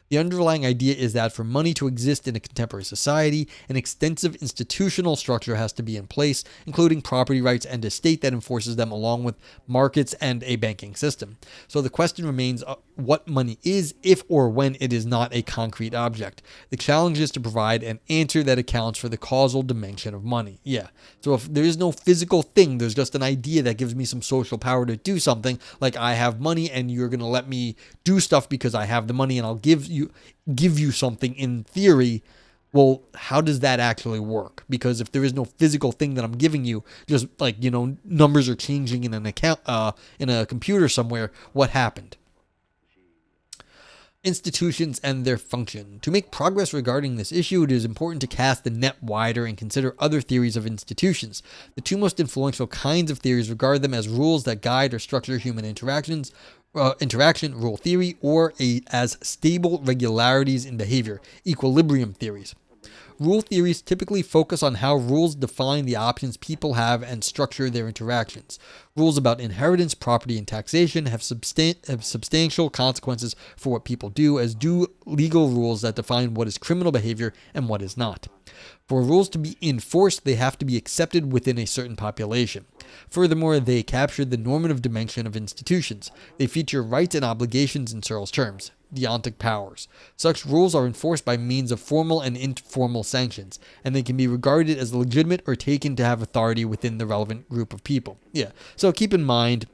The underlying idea is that for money to exist in a contemporary society, an extensive institutional structure has to be in place, including property rights and a state that enforces them, along with markets and a banking system. So the question remains what money is if or when it is not a concrete object. The challenge is to provide an answer that accounts for the causal dimension of money. Yeah. So if there is no physical thing, there's just an idea that gives me some social power to do something, like I have money and you're going to let me do stuff because I have the money and I'll give you something in theory. Well, how does that actually work? Because if there is no physical thing that I'm giving you, just numbers are changing in an account in a computer somewhere, what happened? Institutions and their function. To make progress regarding this issue, it is important to cast the net wider and consider other theories of institutions. The two most influential kinds of theories regard them as rules that guide or structure human interaction, rule theory, or as stable regularities in behavior, equilibrium theories. Rule theories typically focus on how rules define the options people have and structure their interactions. Rules about inheritance, property, and taxation have substantial consequences for what people do, as do legal rules that define what is criminal behavior and what is not. For rules to be enforced, they have to be accepted within a certain population. Furthermore, they capture the normative dimension of institutions. They feature rights and obligations in Searle's terms, deontic powers. Such rules are enforced by means of formal and informal sanctions, and they can be regarded as legitimate or taken to have authority within the relevant group of people. Yeah, so keep in mind,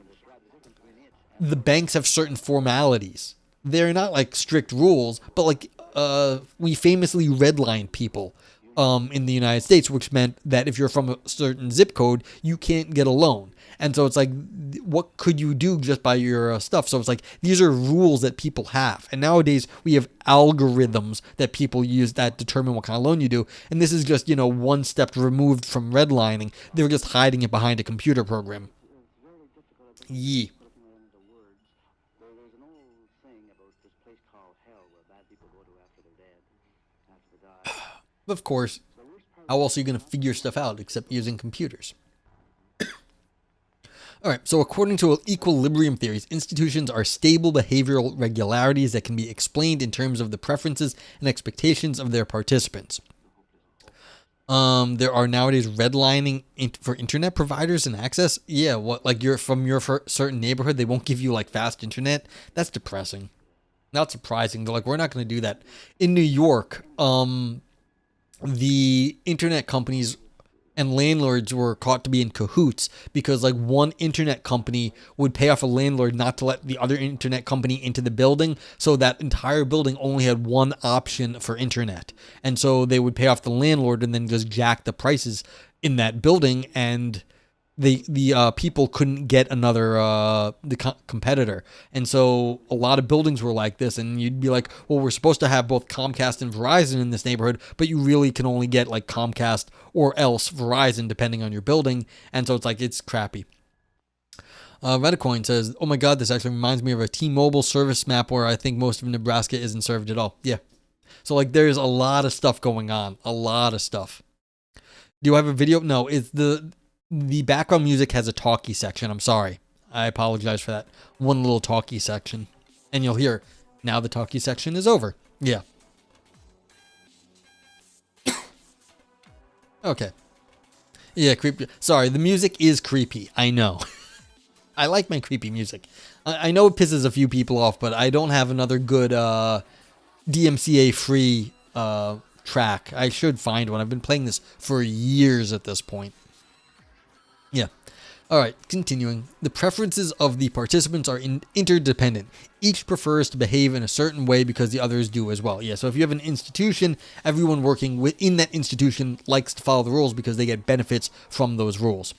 the banks have certain formalities. They're not strict rules, but we famously redline people in the United States, which meant that if you're from a certain zip code, you can't get a loan. And so it's like, what could you do just by your stuff? So it's like, these are rules that people have. And nowadays we have algorithms that people use that determine what kind of loan you do. And this is just, one step removed from redlining. They're just hiding it behind a computer program. Yeah. But of course, how else are you going to figure stuff out except using computers? All right, so according to equilibrium theories, institutions are stable behavioral regularities that can be explained in terms of the preferences and expectations of their participants. There are nowadays redlining for internet providers and access. Yeah, you're from your certain neighborhood, they won't give you like fast internet. That's depressing. Not surprising. They're like, we're not going to do that. In New York, the internet companies and landlords were caught to be in cahoots because like one internet company would pay off a landlord not to let the other internet company into the building, so that entire building only had one option for internet. And so they would pay off the landlord and then just jack the prices in that building, and the people couldn't get another competitor. And so a lot of buildings were like this, and you'd be like, well, we're supposed to have both Comcast and Verizon in this neighborhood, but you really can only get like Comcast or else Verizon depending on your building. And so it's like, it's crappy. Redicoin says, oh my god, this actually reminds me of a T-Mobile service map where I think most of Nebraska isn't served at all. Yeah, so like there's a lot of stuff going on, a lot of stuff. Do I have a video? No, it's the background music has a talkie section. I'm sorry. I apologize for that. One little talkie section. And you'll hear, now the talkie section is over. Yeah. Okay. Yeah, creepy. Sorry, the music is creepy. I know. I like my creepy music. I know it pisses a few people off, but I don't have another good DMCA-free track. I should find one. I've been playing this for years at this point. Yeah. All right, continuing. The preferences of the participants are interdependent. Each prefers to behave in a certain way because the others do as well. Yeah, so if you have an institution, everyone working within that institution likes to follow the rules because they get benefits from those rules.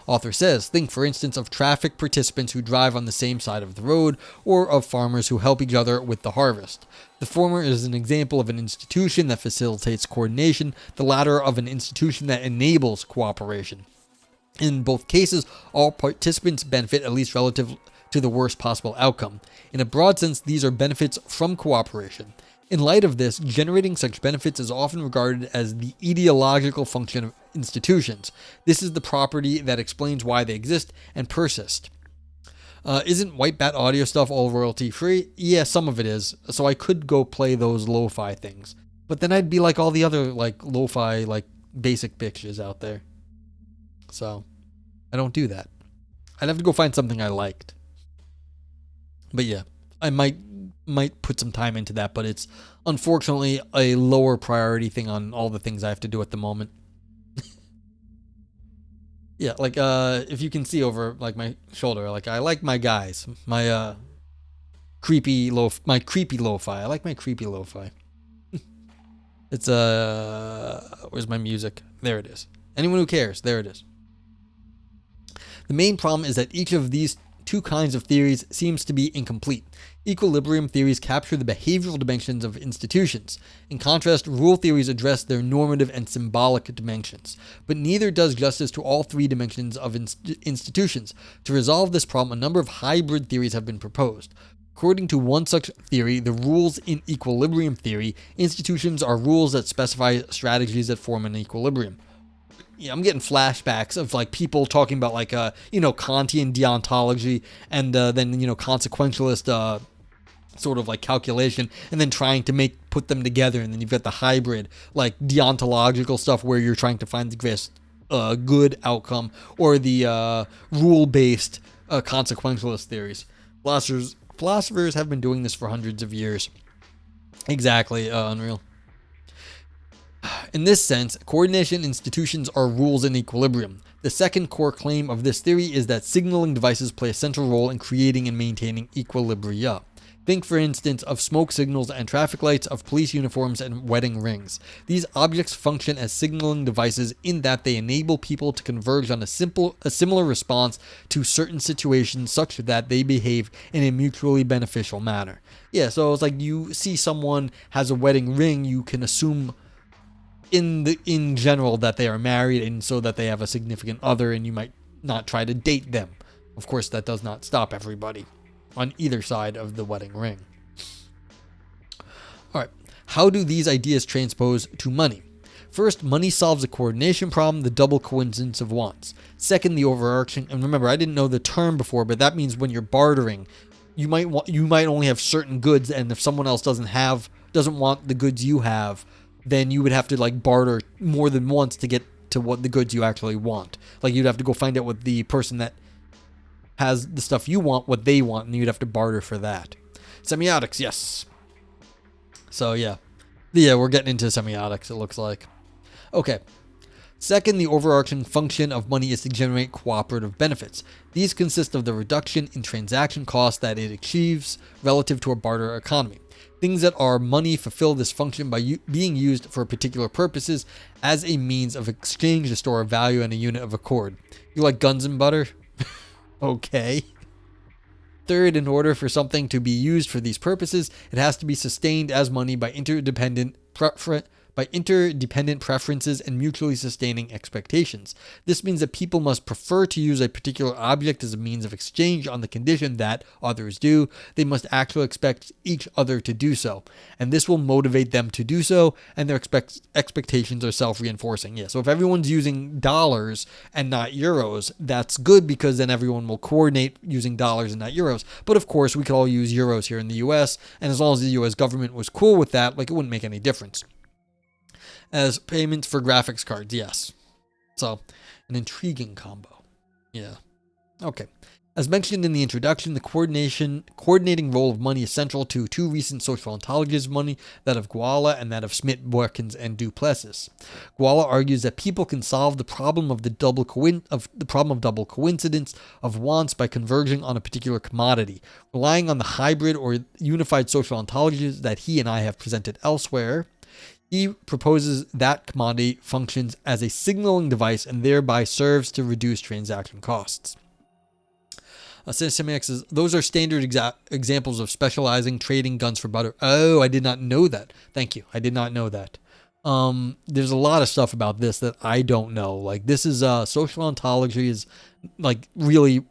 Author says, think for instance of traffic participants who drive on the same side of the road, or of farmers who help each other with the harvest. The former is an example of an institution that facilitates coordination, the latter of an institution that enables cooperation. In both cases, all participants benefit, at least relative to the worst possible outcome. In a broad sense, these are benefits from cooperation. In light of this, generating such benefits is often regarded as the ideological function of institutions. This is the property that explains why they exist and persist. Isn't White Bat audio stuff all royalty free? Yeah, some of it is. So I could go play those lo-fi things. But then I'd be like all the other like lo-fi like basic bitches out there. So I don't do that. I'd have to go find something I liked. But yeah, I might put some time into that, but it's unfortunately a lower priority thing on all the things I have to do at the moment. Yeah, like if you can see over like my shoulder, like I like my guys, my creepy lo-fi. I like my creepy lo-fi. It's where's my music? There it is. Anyone who cares, there it is. The main problem is that each of these two kinds of theories seems to be incomplete. Equilibrium theories capture the behavioral dimensions of institutions. In contrast, rule theories address their normative and symbolic dimensions. But neither does justice to all three dimensions of institutions. To resolve this problem, a number of hybrid theories have been proposed. According to one such theory, the rules in equilibrium theory, institutions are rules that specify strategies that form an equilibrium. Yeah, I'm getting flashbacks of like people talking about like Kantian deontology and then consequentialist sort of like calculation, and then trying to put them together, and then you've got the hybrid like deontological stuff where you're trying to find the greatest good outcome, or the rule-based consequentialist theories. Philosophers have been doing this for hundreds of years. Exactly, Unreal. In this sense, coordination institutions are rules in equilibrium. The second core claim of this theory is that signaling devices play a central role in creating and maintaining equilibria. Think, for instance, of smoke signals and traffic lights, of police uniforms and wedding rings. These objects function as signaling devices in that they enable people to converge on a similar response to certain situations such that they behave in a mutually beneficial manner. Yeah, so it's like you see someone has a wedding ring, you can assume in general that they are married and so that they have a significant other, and you might not try to date them. Of course, that does not stop everybody on either side of the wedding ring. All right, how do these ideas transpose to money? First, money solves a coordination problem, the double coincidence of wants. Second, the overarching, and remember, I didn't know the term before, but that means when you're bartering, you might only have certain goods, and if someone else doesn't want the goods you have, then you would have to like barter more than once to get to what the goods you actually want. Like you'd have to go find out what the person that has the stuff you want, what they want, and you'd have to barter for that. Semiotics, yes. So yeah, we're getting into semiotics, it looks like. Okay. Second, the overarching function of money is to generate cooperative benefits. These consist of the reduction in transaction costs that it achieves relative to a barter economy. Things that are money fulfill this function by being used for particular purposes as a means of exchange to store a value and a unit of accord. You like guns and butter? Okay. Third, in order for something to be used for these purposes, it has to be sustained as money by interdependent preferences and mutually sustaining expectations. This means that people must prefer to use a particular object as a means of exchange on the condition that others do. They must actually expect each other to do so, and this will motivate them to do so, and their expectations are self-reinforcing. Yeah, so if everyone's using dollars and not euros, that's good because then everyone will coordinate using dollars and not euros. But of course, we could all use euros here in the US, and as long as the US government was cool with that, like it wouldn't make any difference. As payments for graphics cards, yes. So, an intriguing combo. Yeah. Okay. As mentioned in the introduction, the coordinating role of money is central to two recent social ontologies of money, that of Guala and that of Smith, Borkins, and Duplessis. Guala argues that people can solve the problem of double coincidence of wants by converging on a particular commodity, relying on the hybrid or unified social ontologies that he and I have presented elsewhere. He proposes that commodity functions as a signaling device and thereby serves to reduce transaction costs. Semiotics says, those are standard examples of specializing trading guns for butter. Oh, I did not know that. Thank you. I did not know that. There's a lot of stuff about this that I don't know. Like this is social ontology is like really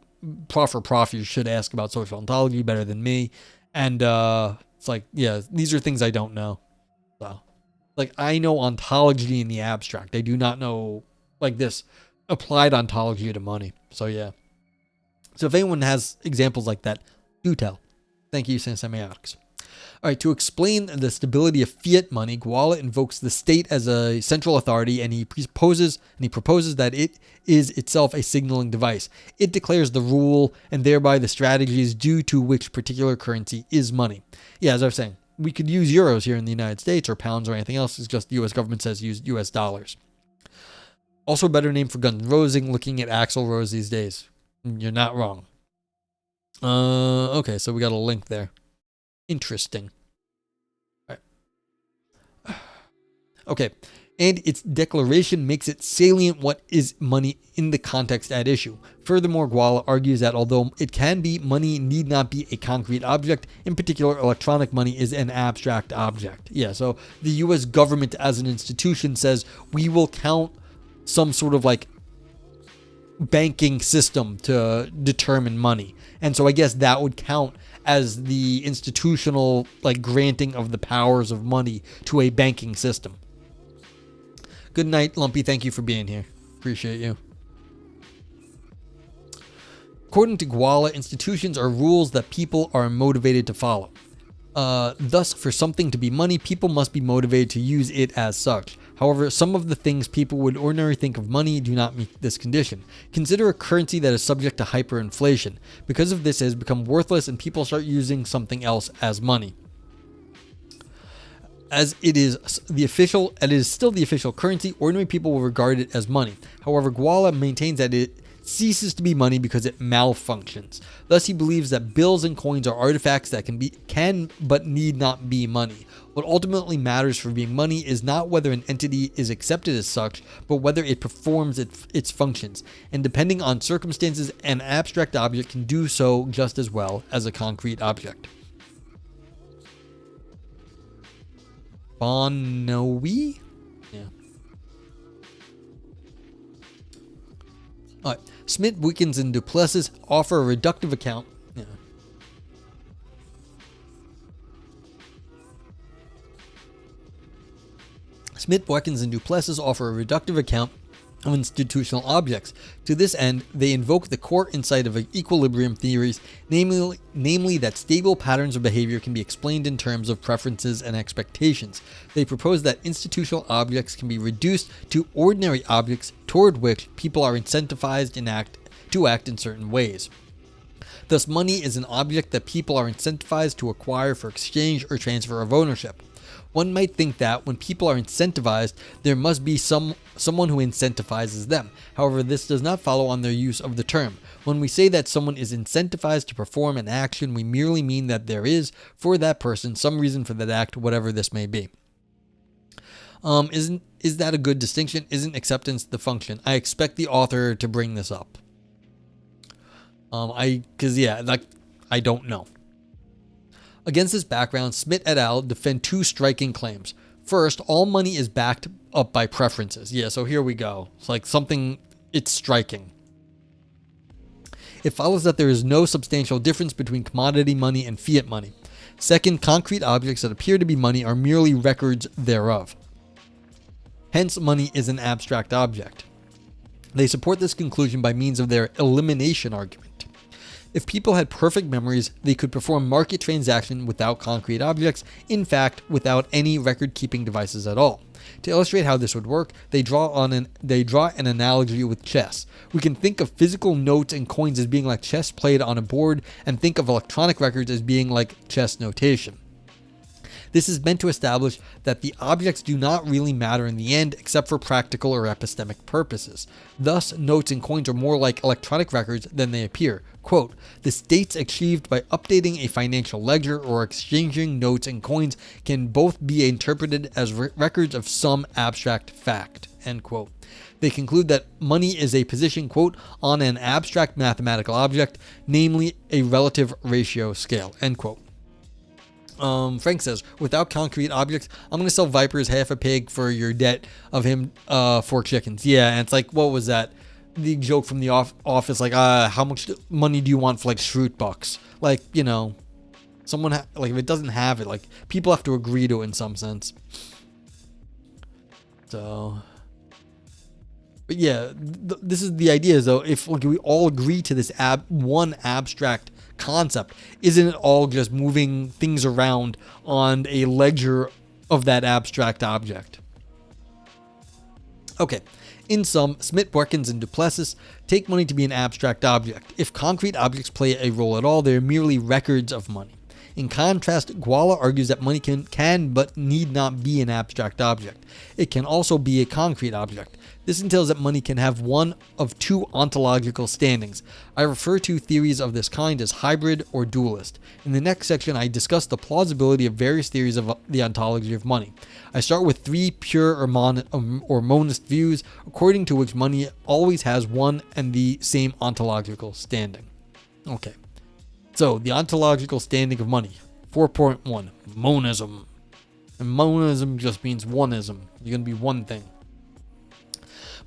prof. You should ask about social ontology better than me. And it's like, yeah, these are things I don't know. So. Like, I know ontology in the abstract. I do not know, like, this applied ontology to money. So, yeah. So, if anyone has examples like that, do tell. Thank you, Semiotics. All right, to explain the stability of fiat money, Guala invokes the state as a central authority, and he proposes that it is itself a signaling device. It declares the rule, and thereby the strategies due to which particular currency is money. Yeah, as I was saying. We could use euros here in the United States or pounds or anything else. It's just the U.S. government says use U.S. dollars. Also a better name for Guns N' Roses, looking at Axl Rose these days. You're not wrong. Okay, so we got a link there. Interesting. All right. Okay. And its declaration makes it salient what is money in the context at issue. Furthermore, Guala argues that although it can be, money need not be a concrete object. In particular, electronic money is an abstract object. Yeah, so the U.S. government as an institution says we will count some sort of like banking system to determine money. And so I guess that would count as the institutional like granting of the powers of money to a banking system. Good night, Lumpy. Thank you for being here. Appreciate you. According to Guala, institutions are rules that people are motivated to follow. Thus, for something to be money, people must be motivated to use it as such. However, some of the things people would ordinarily think of money do not meet this condition. Consider a currency that is subject to hyperinflation. Because of this, it has become worthless and people start using something else as money. As it is still the official currency, ordinary people will regard it as money. However, Guala maintains that it ceases to be money because it malfunctions. Thus, he believes that bills and coins are artifacts that can but need not be money. What ultimately matters for being money is not whether an entity is accepted as such, but whether it performs its functions. And depending on circumstances, an abstract object can do so just as well as a concrete object. Bonowi? Yeah. All right. Smith, Wickens, and Duplessis offer a reductive account. Yeah. Smith, Wickens, and Duplessis offer a reductive account of institutional objects. To this end, they invoke the core insight of equilibrium theories, namely that stable patterns of behavior can be explained in terms of preferences and expectations. They propose that institutional objects can be reduced to ordinary objects toward which people are incentivized to act in certain ways. Thus, money is an object that people are incentivized to acquire for exchange or transfer of ownership. One might think that when people are incentivized, there must be someone who incentivizes them. However, this does not follow on their use of the term. When we say that someone is incentivized to perform an action, we merely mean that there is, for that person, some reason for that act, whatever this may be. Is that a good distinction? Isn't acceptance the function? I expect the author to bring this up. I don't know. Against this background, Smith et al. Defend two striking claims. First, all money is backed up by preferences. Yeah, so here we go. It's like it's striking. It follows that there is no substantial difference between commodity money and fiat money. Second, concrete objects that appear to be money are merely records thereof. Hence, money is an abstract object. They support this conclusion by means of their elimination argument. If people had perfect memories, they could perform market transactions without concrete objects, in fact, without any record-keeping devices at all. To illustrate how this would work, they draw an analogy with chess. We can think of physical notes and coins as being like chess played on a board, and think of electronic records as being like chess notation. This is meant to establish that the objects do not really matter in the end except for practical or epistemic purposes. Thus, notes and coins are more like electronic records than they appear. Quote, the states achieved by updating a financial ledger or exchanging notes and coins can both be interpreted as records of some abstract fact. End quote. They conclude that money is a position, quote, on an abstract mathematical object, namely a relative ratio scale. End quote. Frank says, without concrete objects, I'm going to sell Vipers half a pig for your debt of him 4 chickens. Yeah, and it's like, what was that? The joke from the office, like, how much money do you want for, like, Shroot bucks? Like, you know, someone, if it doesn't have it, like, people have to agree to it in some sense. So, but yeah, this is the idea, though. If we all agree to this one abstract concept, isn't it all just moving things around on a ledger of that abstract object? Okay, in sum, Smith, Wickens, and Duplessis take money to be an abstract object. If concrete objects play a role at all, they are merely records of money. In contrast, Guala argues that money can but need not be an abstract object. It can also be a concrete object. This entails that money can have one of two ontological standings. I refer to theories of this kind as hybrid or dualist. In the next section, I discuss the plausibility of various theories of the ontology of money. I start with 3 pure or monist views, according to which money always has one and the same ontological standing. Okay, so the ontological standing of money. 4.1, monism. And monism just means oneism. You're going to be one thing.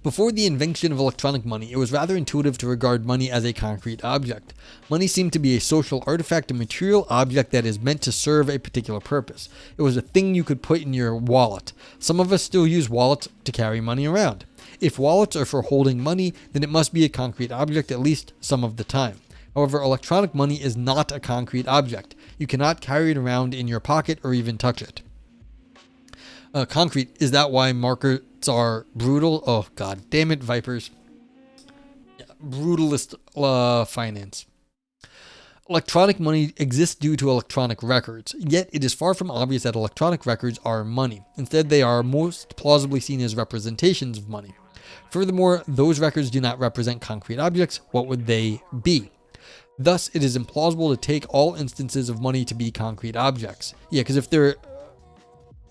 Before the invention of electronic money, it was rather intuitive to regard money as a concrete object. Money seemed to be a social artifact, a material object that is meant to serve a particular purpose. It was a thing you could put in your wallet. Some of us still use wallets to carry money around. If wallets are for holding money, then it must be a concrete object at least some of the time. However, electronic money is not a concrete object. You cannot carry it around in your pocket or even touch it. Concrete, is that why markets are brutal? Oh, god damn it, Vipers. Yeah, brutalist finance. Electronic money exists due to electronic records, yet it is far from obvious that electronic records are money. Instead, they are most plausibly seen as representations of money. Furthermore, those records do not represent concrete objects. What would they be? Thus, it is implausible to take all instances of money to be concrete objects. Yeah, because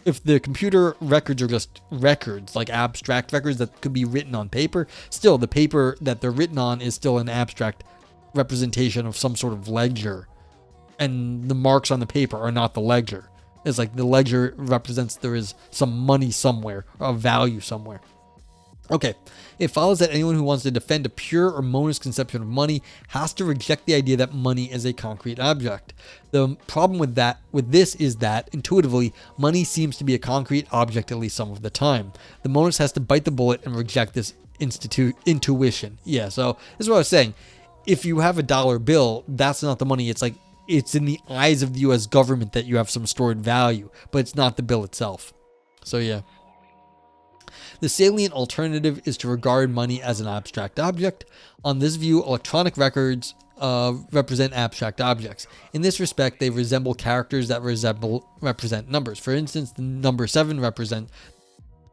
if the computer records are just records, like abstract records that could be written on paper, still the paper that they're written on is still an abstract representation of some sort of ledger. And the marks on the paper are not the ledger. It's like the ledger represents there is some money somewhere, or a value somewhere. Okay, it follows that anyone who wants to defend a pure or monist conception of money has to reject the idea that money is a concrete object. The problem with this is that, intuitively, money seems to be a concrete object at least some of the time. The monist has to bite the bullet and reject this intuition. Yeah, so this is what I was saying. If you have a dollar bill, that's not the money. It's like, it's in the eyes of the U.S. government that you have some stored value, but it's not the bill itself. So yeah. The salient alternative is to regard money as an abstract object. On this view, electronic records represent abstract objects. In this respect, they resemble characters that represent numbers. For instance, the number 7 represents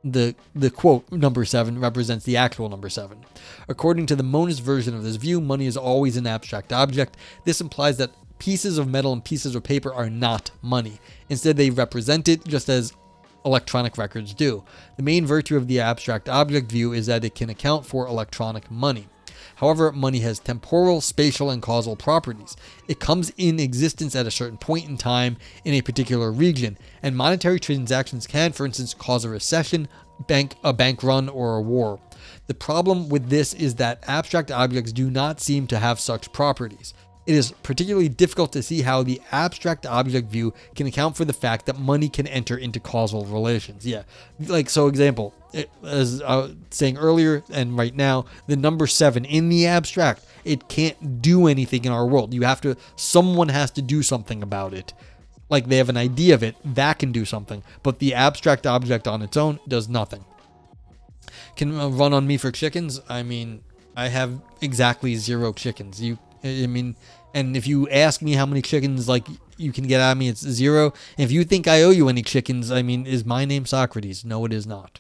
the quote number 7 represents the actual number 7. According to the monist version of this view, money is always an abstract object. This implies that pieces of metal and pieces of paper are not money. Instead, they represent it just as electronic records do. The main virtue of the abstract object view is that it can account for electronic money. However, money has temporal, spatial, and causal properties. It comes in existence at a certain point in time in a particular region, and monetary transactions can, for instance, cause a recession, a bank run, or a war. The problem with this is that abstract objects do not seem to have such properties. It is particularly difficult to see how the abstract object view can account for the fact that money can enter into causal relations. Yeah, like, so example, as I was saying earlier and right now, the number 7 in the abstract, it can't do anything in our world. Someone has to do something about it. Like, they have an idea of it, that can do something, but the abstract object on its own does nothing. Can run on me for chickens? I mean, I have exactly 0 chickens. And if you ask me how many chickens you can get out of me, it's 0. And if you think I owe you any chickens, is my name Socrates? No, it is not.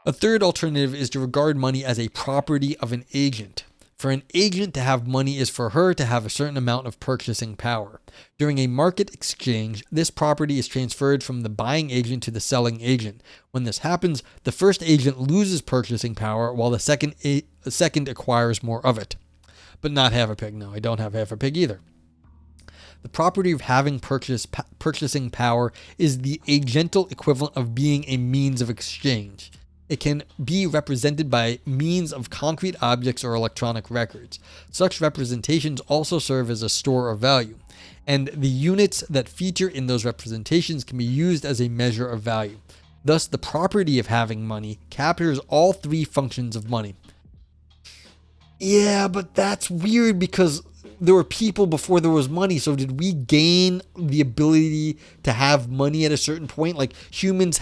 A third alternative is to regard money as a property of an agent. For an agent to have money is for her to have a certain amount of purchasing power. During a market exchange, this property is transferred from the buying agent to the selling agent. When this happens, the first agent loses purchasing power while the second acquires more of it. But not half a pig. No, I don't have half a pig either. The property of having purchasing power is the agental equivalent of being a means of exchange. It can be represented by means of concrete objects or electronic records. Such representations also serve as a store of value, and the units that feature in those representations can be used as a measure of value. Thus, the property of having money captures all 3 functions of money. Yeah, but that's weird because there were people before there was money. So did we gain the ability to have money at a certain point? Like, humans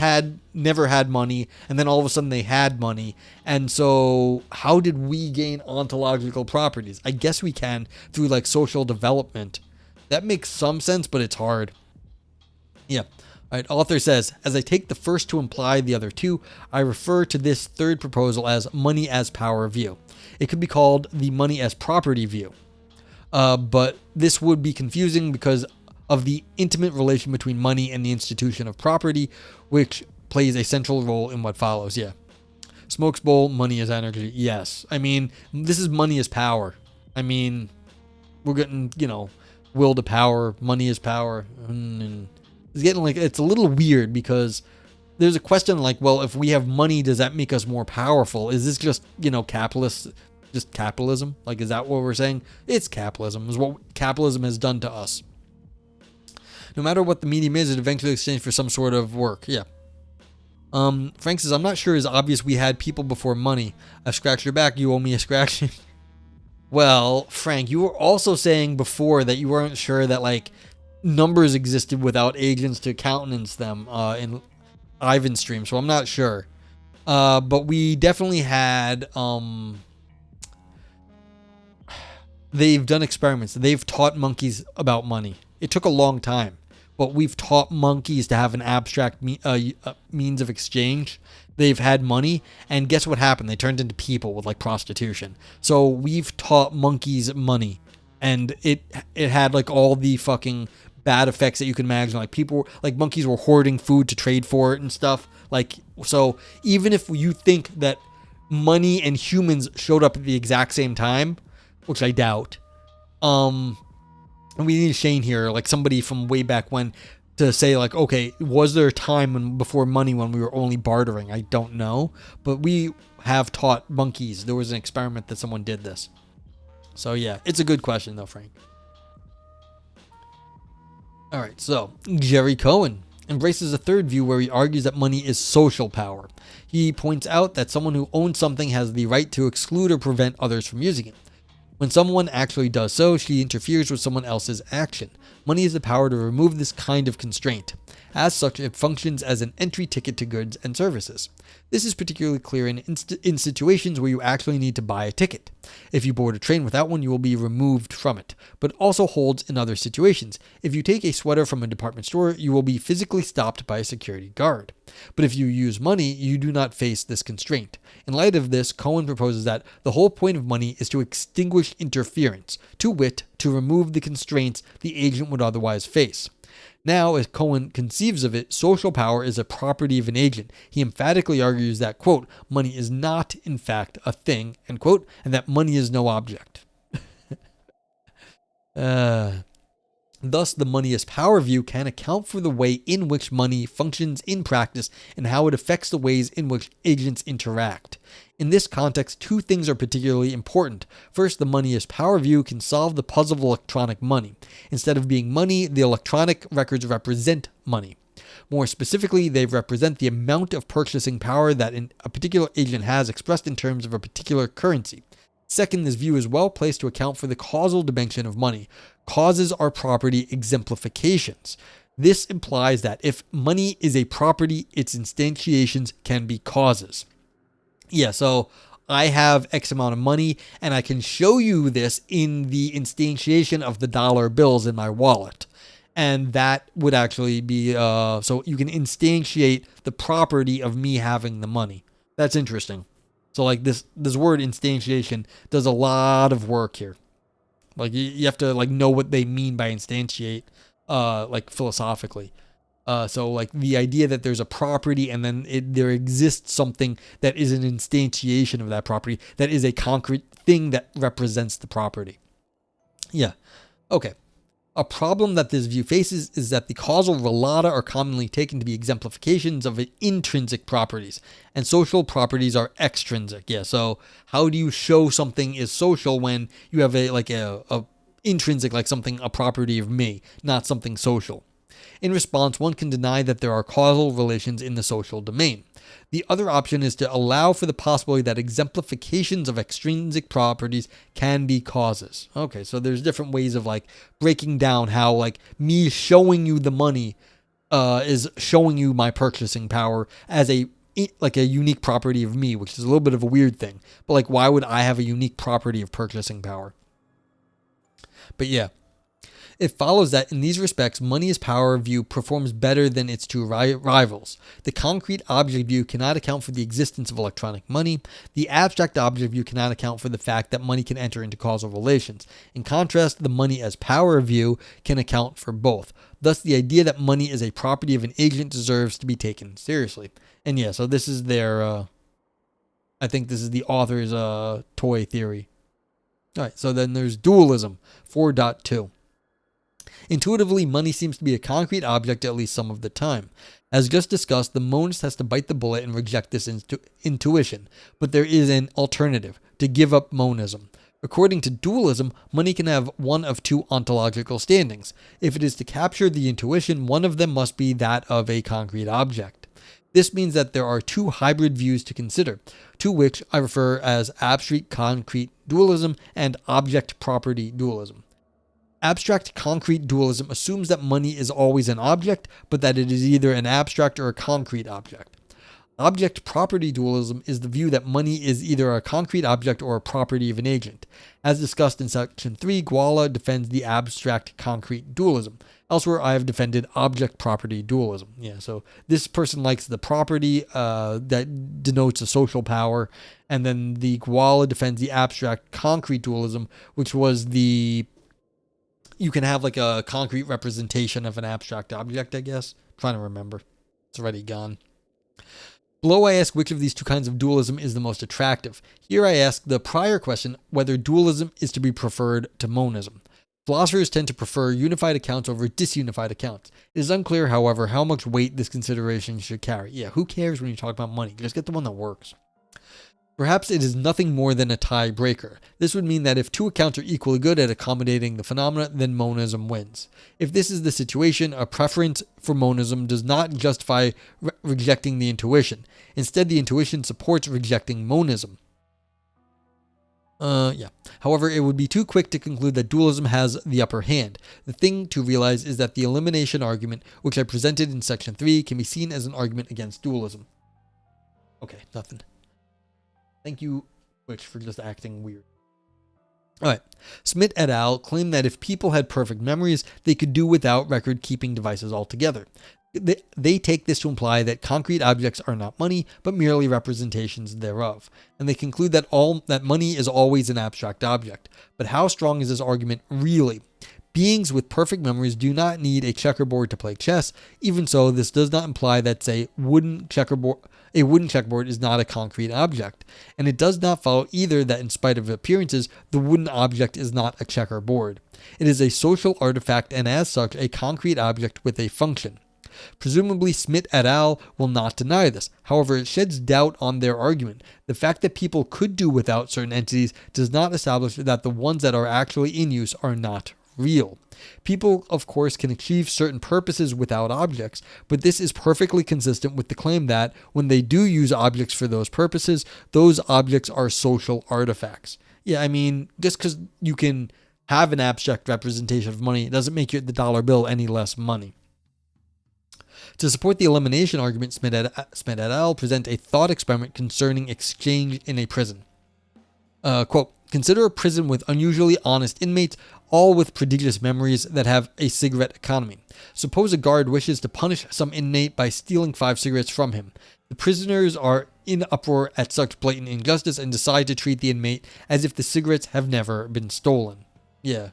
never had money, and then all of a sudden they had money. And so how did we gain ontological properties? I guess we can through social development. That makes some sense, but it's hard. Yeah. All right, author says, as I take the first to imply the other 2, I refer to this third proposal as money as power view. It could be called the money as property view. But this would be confusing because of the intimate relation between money and the institution of property, which plays a central role in what follows. Yeah. Smokes bowl, money is energy. Yes. This is money as power. We're getting, will to power, money is power. And it's getting it's a little weird because there's a question well, if we have money, does that make us more powerful? Is this just, just capitalism? Is that what we're saying? It's capitalism. Is what capitalism has done to us. No matter what the medium is, it eventually exchanged for some sort of work. Yeah. Frank says, I'm not sure it's obvious we had people before money. I scratched your back. You owe me a scratch. Well, Frank, you were also saying before that you weren't sure that numbers existed without agents to countenance them in Ivan's stream, so I'm not sure. But we definitely had they've done experiments. They've taught monkeys about money. It took a long time. but we've taught monkeys to have an abstract means of exchange. They've had money, and guess what happened? They turned into people with like prostitution. So we've taught monkeys money, and it had like all the fucking bad effects that you can imagine. Like people, like monkeys were hoarding food to trade for it and stuff. Like, so even if you think that money and humans showed up at the exact same time, which I doubt, and we need Shane here, like somebody from way back when, to say like, okay, was there a time before money when we were only bartering? I don't know, but we have taught monkeys. There was an experiment that someone did this. So yeah, it's a good question though, Frank. All right, so Jerry Cohen embraces a third view where he argues that money is social power. He points out that someone who owns something has the right to exclude or prevent others from using it. When someone actually does so, she interferes with someone else's action. Money has the power to remove this kind of constraint. As such, it functions as an entry ticket to goods and services. This is particularly clear in situations where you actually need to buy a ticket. If you board a train without one, you will be removed from it, but also holds in other situations. If you take a sweater from a department store, you will be physically stopped by a security guard. But if you use money, you do not face this constraint. In light of this, Cohen proposes that the whole point of money is to extinguish interference, to wit, to remove the constraints the agent would otherwise face. Now, as Cohen conceives of it, social power is a property of an agent. He emphatically argues that, quote, money is not, in fact, a thing, end quote, and that money is no object. Thus, the money as power view can account for the way in which money functions in practice and how it affects the ways in which agents interact. In this context, two things are particularly important. First, the money as power view can solve the puzzle of electronic money. Instead of being money, the electronic records represent money. More specifically, they represent the amount of purchasing power that a particular agent has expressed in terms of a particular currency. Second, this view is well placed to account for the causal dimension of money. Causes are property exemplifications. This implies that if money is a property, its instantiations can be causes. Yeah, so I have X amount of money, and I can show you this in the instantiation of the dollar bills in my wallet. And that would actually be, so you can instantiate the property of me having the money. That's interesting. So like this word instantiation does a lot of work here. Like you have to like know what they mean by instantiate, like philosophically. So like the idea that there's a property and then there exists something that is an instantiation of that property, that is a concrete thing that represents the property. Yeah. Okay. A problem that this view faces is that the causal relata are commonly taken to be exemplifications of intrinsic properties, and social properties are extrinsic. Yeah, so how do you show something is social when you have a intrinsic, like something, a property of me, not something social? In response, one can deny that there are causal relations in the social domain. The other option is to allow for the possibility that exemplifications of extrinsic properties can be causes. Okay, so there's different ways of like breaking down how like me showing you the money is showing you my purchasing power as a unique property of me, which is a little bit of a weird thing. But like, why would I have a unique property of purchasing power? But yeah. It follows that in these respects, money as power view performs better than its two rivals. The concrete object view cannot account for the existence of electronic money. The abstract object view cannot account for the fact that money can enter into causal relations. In contrast, the money as power view can account for both. Thus, the idea that money is a property of an agent deserves to be taken seriously. And yeah, so this is their, I think this is the author's toy theory. All right, so then there's dualism, 4.2. Intuitively, money seems to be a concrete object at least some of the time. As just discussed, the monist has to bite the bullet and reject this intuition, but there is an alternative, to give up monism. According to dualism, money can have one of two ontological standings. If it is to capture the intuition, one of them must be that of a concrete object. This means that there are two hybrid views to consider, to which I refer as abstract concrete dualism and object property dualism. Abstract concrete dualism assumes that money is always an object, but that it is either an abstract or a concrete object. Object property dualism is the view that money is either a concrete object or a property of an agent. As discussed in section 3, Gwala defends the abstract concrete dualism. Elsewhere, I have defended object property dualism. Yeah, so this person likes the property that denotes a social power, and then the Gwala defends the abstract concrete dualism, which was the you can have like a concrete representation of an abstract object, I guess. I'm trying to remember. It's already gone. Below I ask which of these two kinds of dualism is the most attractive. Here I ask the prior question whether dualism is to be preferred to monism. Philosophers tend to prefer unified accounts over disunified accounts. It is unclear, however, how much weight this consideration should carry. Yeah, who cares when you talk about money? Just get the one that works. Perhaps it is nothing more than a tiebreaker. This would mean that if two accounts are equally good at accommodating the phenomena, then monism wins. If this is the situation, a preference for monism does not justify rejecting the intuition. Instead, the intuition supports rejecting monism. However, it would be too quick to conclude that dualism has the upper hand. The thing to realize is that the elimination argument, which I presented in section 3, can be seen as an argument against dualism. Okay, nothing. Thank you, Twitch, for just acting weird. Alright, Smith et al. Claim that if people had perfect memories, they could do without record-keeping devices altogether. They take this to imply that concrete objects are not money, but merely representations thereof. And they conclude that money is always an abstract object. But how strong is this argument really? Beings with perfect memories do not need a checkerboard to play chess. Even so, this does not imply that, say, a wooden checkerboard is not a concrete object. And it does not follow either that in spite of appearances, the wooden object is not a checkerboard. It is a social artifact and as such a concrete object with a function. Presumably, Smith et al. Will not deny this. However, it sheds doubt on their argument. The fact that people could do without certain entities does not establish that the ones that are actually in use are not real. People, of course, can achieve certain purposes without objects, but this is perfectly consistent with the claim that when they do use objects for those purposes, those objects are social artifacts. Yeah, I mean, just because you can have an abstract representation of money, it doesn't make the dollar bill any less money. To support the elimination argument, Smith et al. Present a thought experiment concerning exchange in a prison. Quote, consider a prison with unusually honest inmates, all with prodigious memories that have a cigarette economy. Suppose a guard wishes to punish some inmate by stealing 5 cigarettes from him. The prisoners are in uproar at such blatant injustice and decide to treat the inmate as if the cigarettes have never been stolen. Yeah.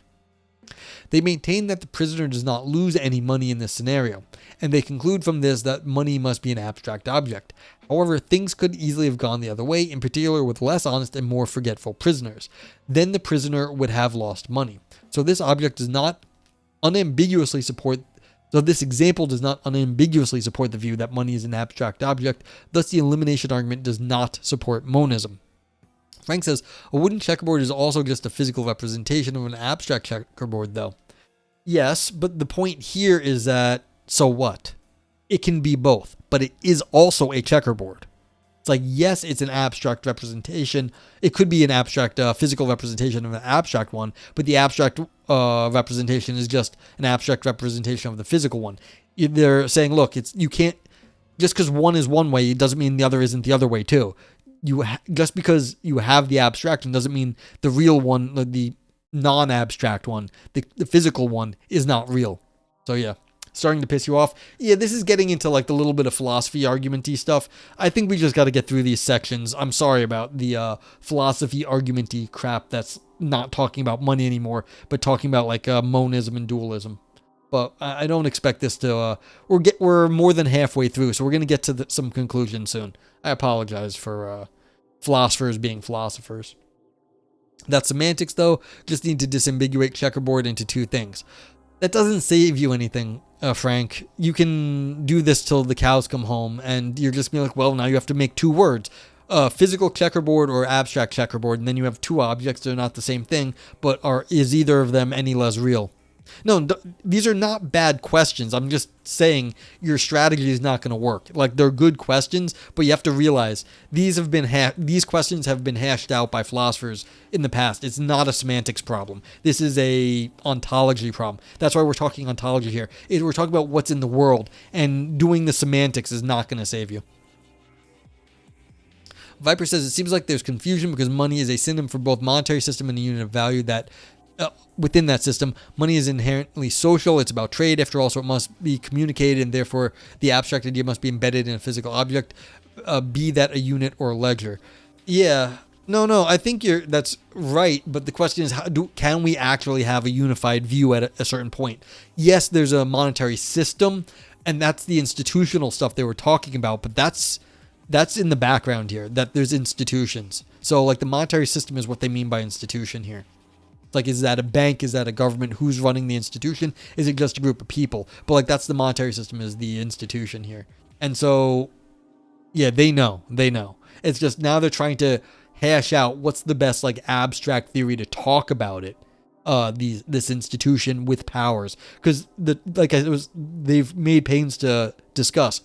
They maintain that the prisoner does not lose any money in this scenario, and they conclude from this that money must be an abstract object. However, things could easily have gone the other way, in particular with less honest and more forgetful prisoners. Then the prisoner would have lost money. So this example does not unambiguously support the view that money is an abstract object. Thus, the elimination argument does not support monism. Frank says, a wooden checkerboard is also just a physical representation of an abstract checkerboard, though. Yes, but the point here is that, so what? It can be both, but it is also a checkerboard. It's like, yes, it's an abstract representation. It could be an abstract physical representation of an abstract one, but the abstract representation is just an abstract representation of the physical one. They're saying, look, you can't, just because one is one way, it doesn't mean the other isn't the other way too. Just because you have the abstraction doesn't mean the real one, the non-abstract one, the physical one is not real. So yeah, starting to piss you off. Yeah, this is getting into like the little bit of philosophy argument-y stuff. I think we just got to get through these sections. I'm sorry about the philosophy argument-y crap that's not talking about money anymore, but talking about like monism and dualism. But I don't expect this to. We're more than halfway through, so we're gonna get to some conclusion soon. I apologize for philosophers being philosophers. That semantics, though, just need to disambiguate checkerboard into two things. That doesn't save you anything, Frank. You can do this till the cows come home, and you're just being like, well, now you have to make 2 words. Physical checkerboard or abstract checkerboard, and then you have 2 objects. They're not the same thing, but is either of them any less real? No, these are not bad questions. I'm just saying your strategy is not going to work. Like, they're good questions, but you have to realize these questions have been hashed out by philosophers in the past. It's not a semantics problem. This is a ontology problem. That's why we're talking ontology here. We're talking about what's in the world, and doing the semantics is not going to save you. Viper says, it seems like there's confusion because money is a synonym for both monetary system and a unit of value that within that system, money is inherently social. It's about trade, after all, so it must be communicated, and therefore the abstract idea must be embedded in a physical object, be that a unit or a ledger. Yeah, no, I think that's right, but the question is, can we actually have a unified view at a certain point? Yes, there's a monetary system, and that's the institutional stuff they were talking about, but that's in the background here, that there's institutions. So like the monetary system is what they mean by institution here. Like, is that a bank? Is that a government? Who's running the institution? Is it just a group of people? But like, that's the monetary system, is the institution here. And so, yeah, they know. It's just now they're trying to hash out what's the best like abstract theory to talk about it. This institution with powers, because they've made pains to discuss.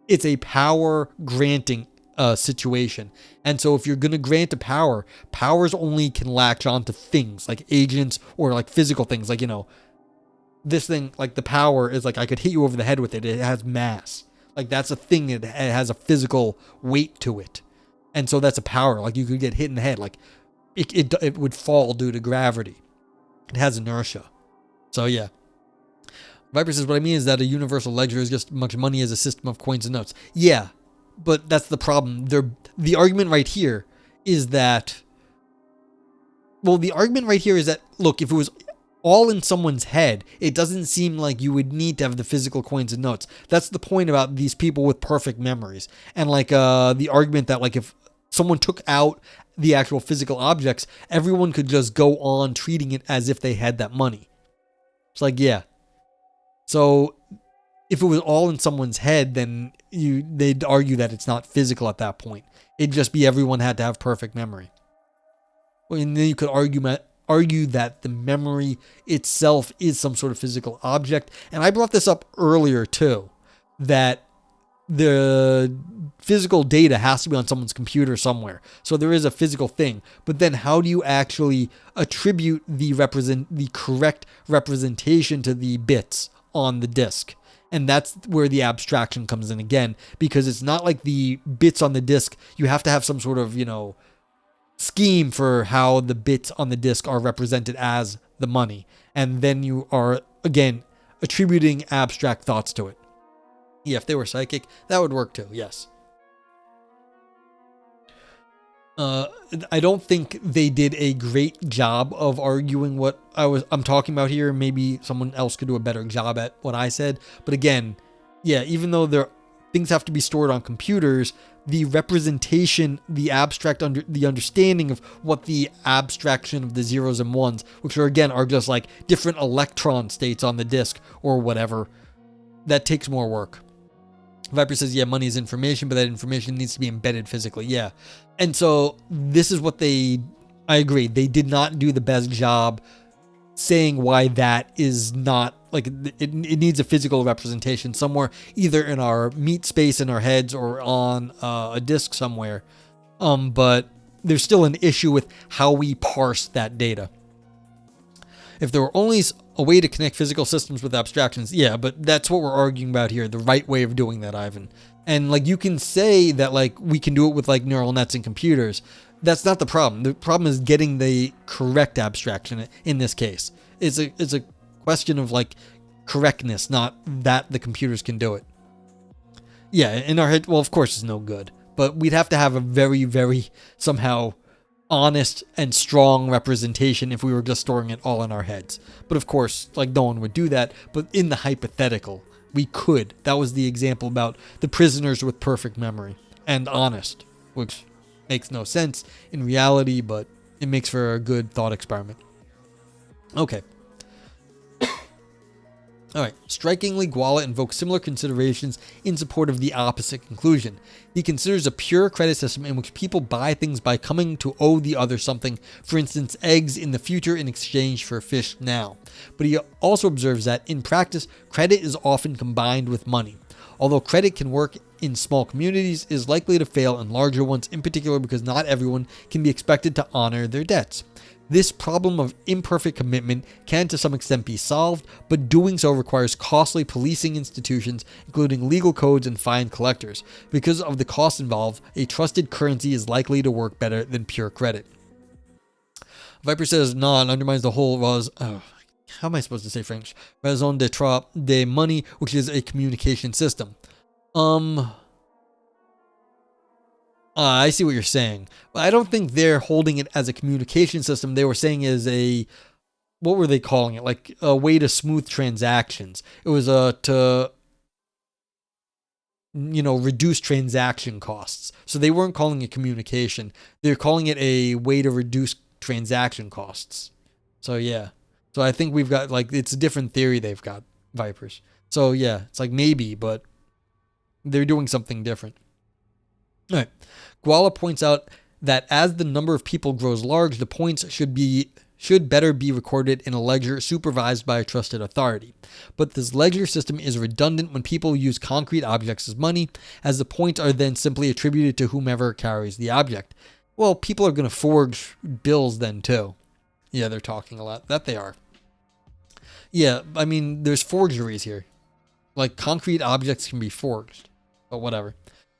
It's a power granting situation. And so if you're going to grant a power, powers only can latch on to things like agents or like physical things. Like, this thing, like the power is like, I could hit you over the head with it. It has mass. Like that's a thing. It has a physical weight to it. And so that's a power. Like you could get hit in the head. Like it would fall due to gravity. It has inertia. So yeah. Viper says, what I mean is that a universal ledger is just as much money as a system of coins and notes. Yeah, but that's the problem. The argument right here is that, look, if it was all in someone's head, it doesn't seem like you would need to have the physical coins and notes. That's the point about these people with perfect memories. And like the argument that like if someone took out the actual physical objects, everyone could just go on treating it as if they had that money. It's like, yeah. So if it was all in someone's head, then they'd argue that it's not physical at that point. It'd just be everyone had to have perfect memory. And then you could argue that the memory itself is some sort of physical object. And I brought this up earlier too, that the physical data has to be on someone's computer somewhere. So there is a physical thing. But then how do you actually attribute the correct representation to the bits on the disk? And that's where the abstraction comes in again, because it's not like the bits on the disk. You have to have some sort of, scheme for how the bits on the disk are represented as the money. And then you are, again, attributing abstract thoughts to it. Yeah, if they were psychic, that would work too, yes. I don't think they did a great job of arguing what I'm talking about here. Maybe someone else could do a better job at what I said. But again, yeah, even though things have to be stored on computers, the representation, the understanding of what the abstraction of the zeros and ones, which are just like different electron states on the disk or whatever, that takes more work. Viper says, yeah, money is information, but that information needs to be embedded physically. Yeah. And so this is what I agree. They did not do the best job saying why that is not, like, it needs a physical representation somewhere, either in our meat space in our heads or on a disk somewhere. But there's still an issue with how we parse that data. If there were only a way to connect physical systems with abstractions, yeah, but that's what we're arguing about here, the right way of doing that, Ivan. And like you can say that like we can do it with like neural nets and computers. That's not the problem. The problem is getting the correct abstraction in this case. It's a question of like correctness, not that the computers can do it. Yeah, in our head, well, of course it's no good, but we'd have to have a very, very somehow honest and strong representation if we were just storing it all in our heads. But of course, like no one would do that. But in the hypothetical, we could. That was the example about the prisoners with perfect memory and honest, which makes no sense in reality, but it makes for a good thought experiment. Okay. All right. Strikingly, Guala invokes similar considerations in support of the opposite conclusion. He considers a pure credit system in which people buy things by coming to owe the other something, for instance, eggs in the future in exchange for fish now. But he also observes that, in practice, credit is often combined with money. Although credit can work in small communities, it is likely to fail in larger ones, in particular because not everyone can be expected to honor their debts. This problem of imperfect commitment can to some extent be solved, but doing so requires costly policing institutions, including legal codes and fine collectors. Because of the costs involved, a trusted currency is likely to work better than pure credit. Viper says, no, it undermines the whole how am I supposed to say French? Raison d'etre de money, which is a communication system. I see what you're saying. But I don't think they're holding it as a communication system. They were saying as what were they calling it? Like a way to smooth transactions. It was to reduce transaction costs. So they weren't calling it communication. They're calling it a way to reduce transaction costs. So yeah. So I think we've got it's a different theory they've got, Vipers. So yeah, it's maybe, but they're doing something different. All right. Guala points out that as the number of people grows large, the points should better be recorded in a ledger supervised by a trusted authority. But this ledger system is redundant when people use concrete objects as money, as the points are then simply attributed to whomever carries the object. Well, people are going to forge bills then too. Yeah, they're talking a lot. That they are. Yeah, I mean, there's forgeries here. Concrete objects can be forged, but whatever.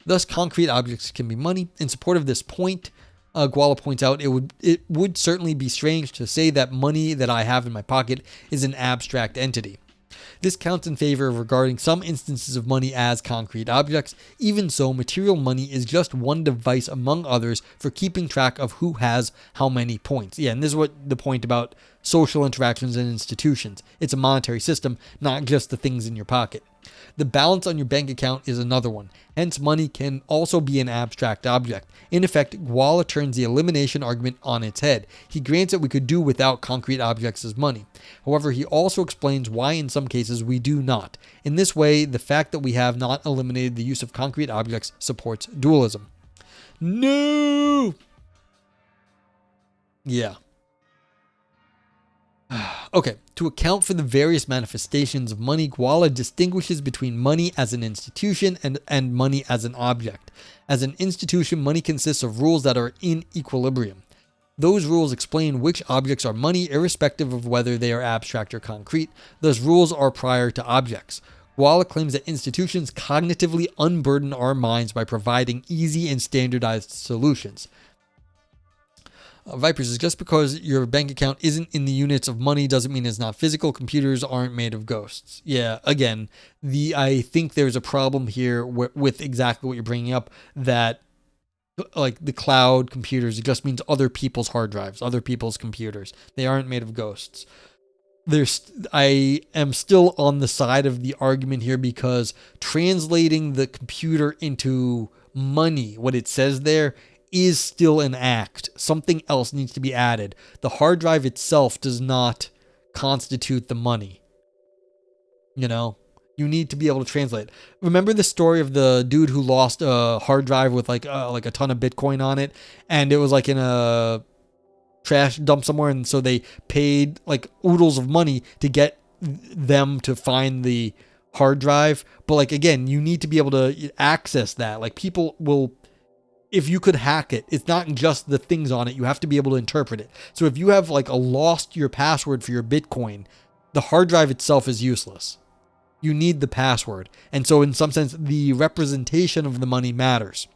Thus, concrete objects can be money. In support of this point, Guala points out it would certainly be strange to say that money that I have in my pocket is an abstract entity. This counts in favor of regarding some instances of money as concrete objects. Even so, material money is just one device among others for keeping track of who has how many points. Yeah, and this is what the point about social interactions and institutions. It's a monetary system, not just the things in your pocket. The balance on your bank account is another one. Hence, money can also be an abstract object. In effect, Guala turns the elimination argument on its head. He grants that we could do without concrete objects as money. However, he also explains why in some cases we do not. In this way, the fact that we have not eliminated the use of concrete objects supports dualism. No! Yeah. Okay, to account for the various manifestations of money, Guala distinguishes between money as an institution and money as an object. As an institution, money consists of rules that are in equilibrium. Those rules explain which objects are money, irrespective of whether they are abstract or concrete. Those rules are prior to objects. Guala claims that institutions cognitively unburden our minds by providing easy and standardized solutions. Vipers is just because your bank account isn't in the units of money doesn't mean it's not physical. Computers aren't made of ghosts. Yeah, again, I think there's a problem here with exactly what you're bringing up, that the cloud computers, it just means other people's hard drives, other people's computers. They aren't made of ghosts. I am still on the side of the argument here because translating the computer into money, what it says there, is still an act. Something else needs to be added. The hard drive itself does not constitute the money. You need to be able to translate. Remember the story of the dude who lost a hard drive with a ton of Bitcoin on it, and it was in a trash dump somewhere, and so they paid oodles of money to get them to find the hard drive. But again, you need to be able to access that. People will, if you could hack it, it's not just the things on it. You have to be able to interpret it. So if you have lost your password for your Bitcoin, the hard drive itself is useless. You need the password. And so in some sense, the representation of the money matters.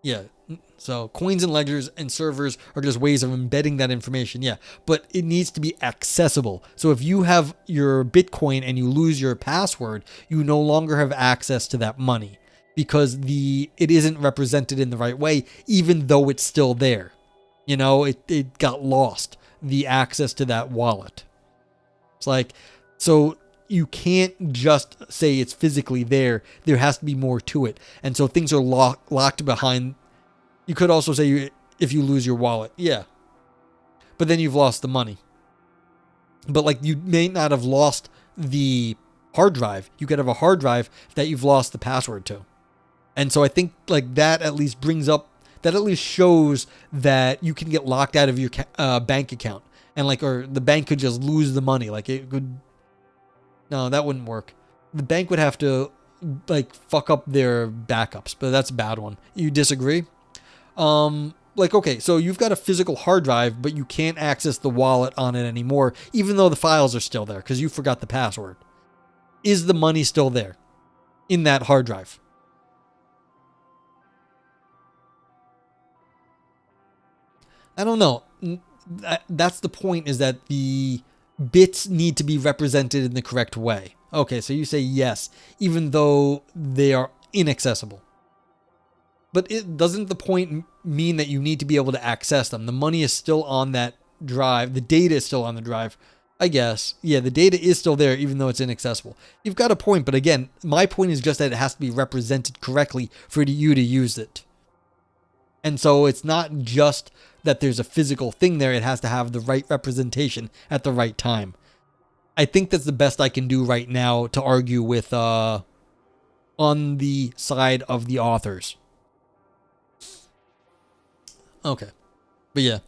Yeah. So coins and ledgers and servers are just ways of embedding that information. Yeah. But it needs to be accessible. So if you have your Bitcoin and you lose your password, you no longer have access to that money, because it isn't represented in the right way, even though it's still there. It got lost, the access to that wallet. It's so you can't just say it's physically there. There has to be more to it. And so things are locked behind. You could also say if you lose your wallet. Yeah. But then you've lost the money. But you may not have lost the hard drive. You could have a hard drive that you've lost the password to. And so I think that at least shows that you can get locked out of your bank account, and or the bank could just lose the money. No, that wouldn't work. The bank would have to like fuck up their backups, but that's a bad one. You disagree? Like, okay, so you've got a physical hard drive, but you can't access the wallet on it anymore, even though the files are still there because you forgot the password. Is the money still there in that hard drive? I don't know. That's the point, is that the bits need to be represented in the correct way. Okay, so you say yes, even though they are inaccessible. But it doesn't the point mean that you need to be able to access them. The money is still on that drive. The data is still on the drive. I guess. Yeah, the data is still there, even though it's inaccessible. You've got a point, but again, my point is just that it has to be represented correctly for you to use it. And so it's not just that there's a physical thing there. It has to have the right representation at the right time. I think that's the best I can do right now to argue with on the side of the authors. Okay. But yeah,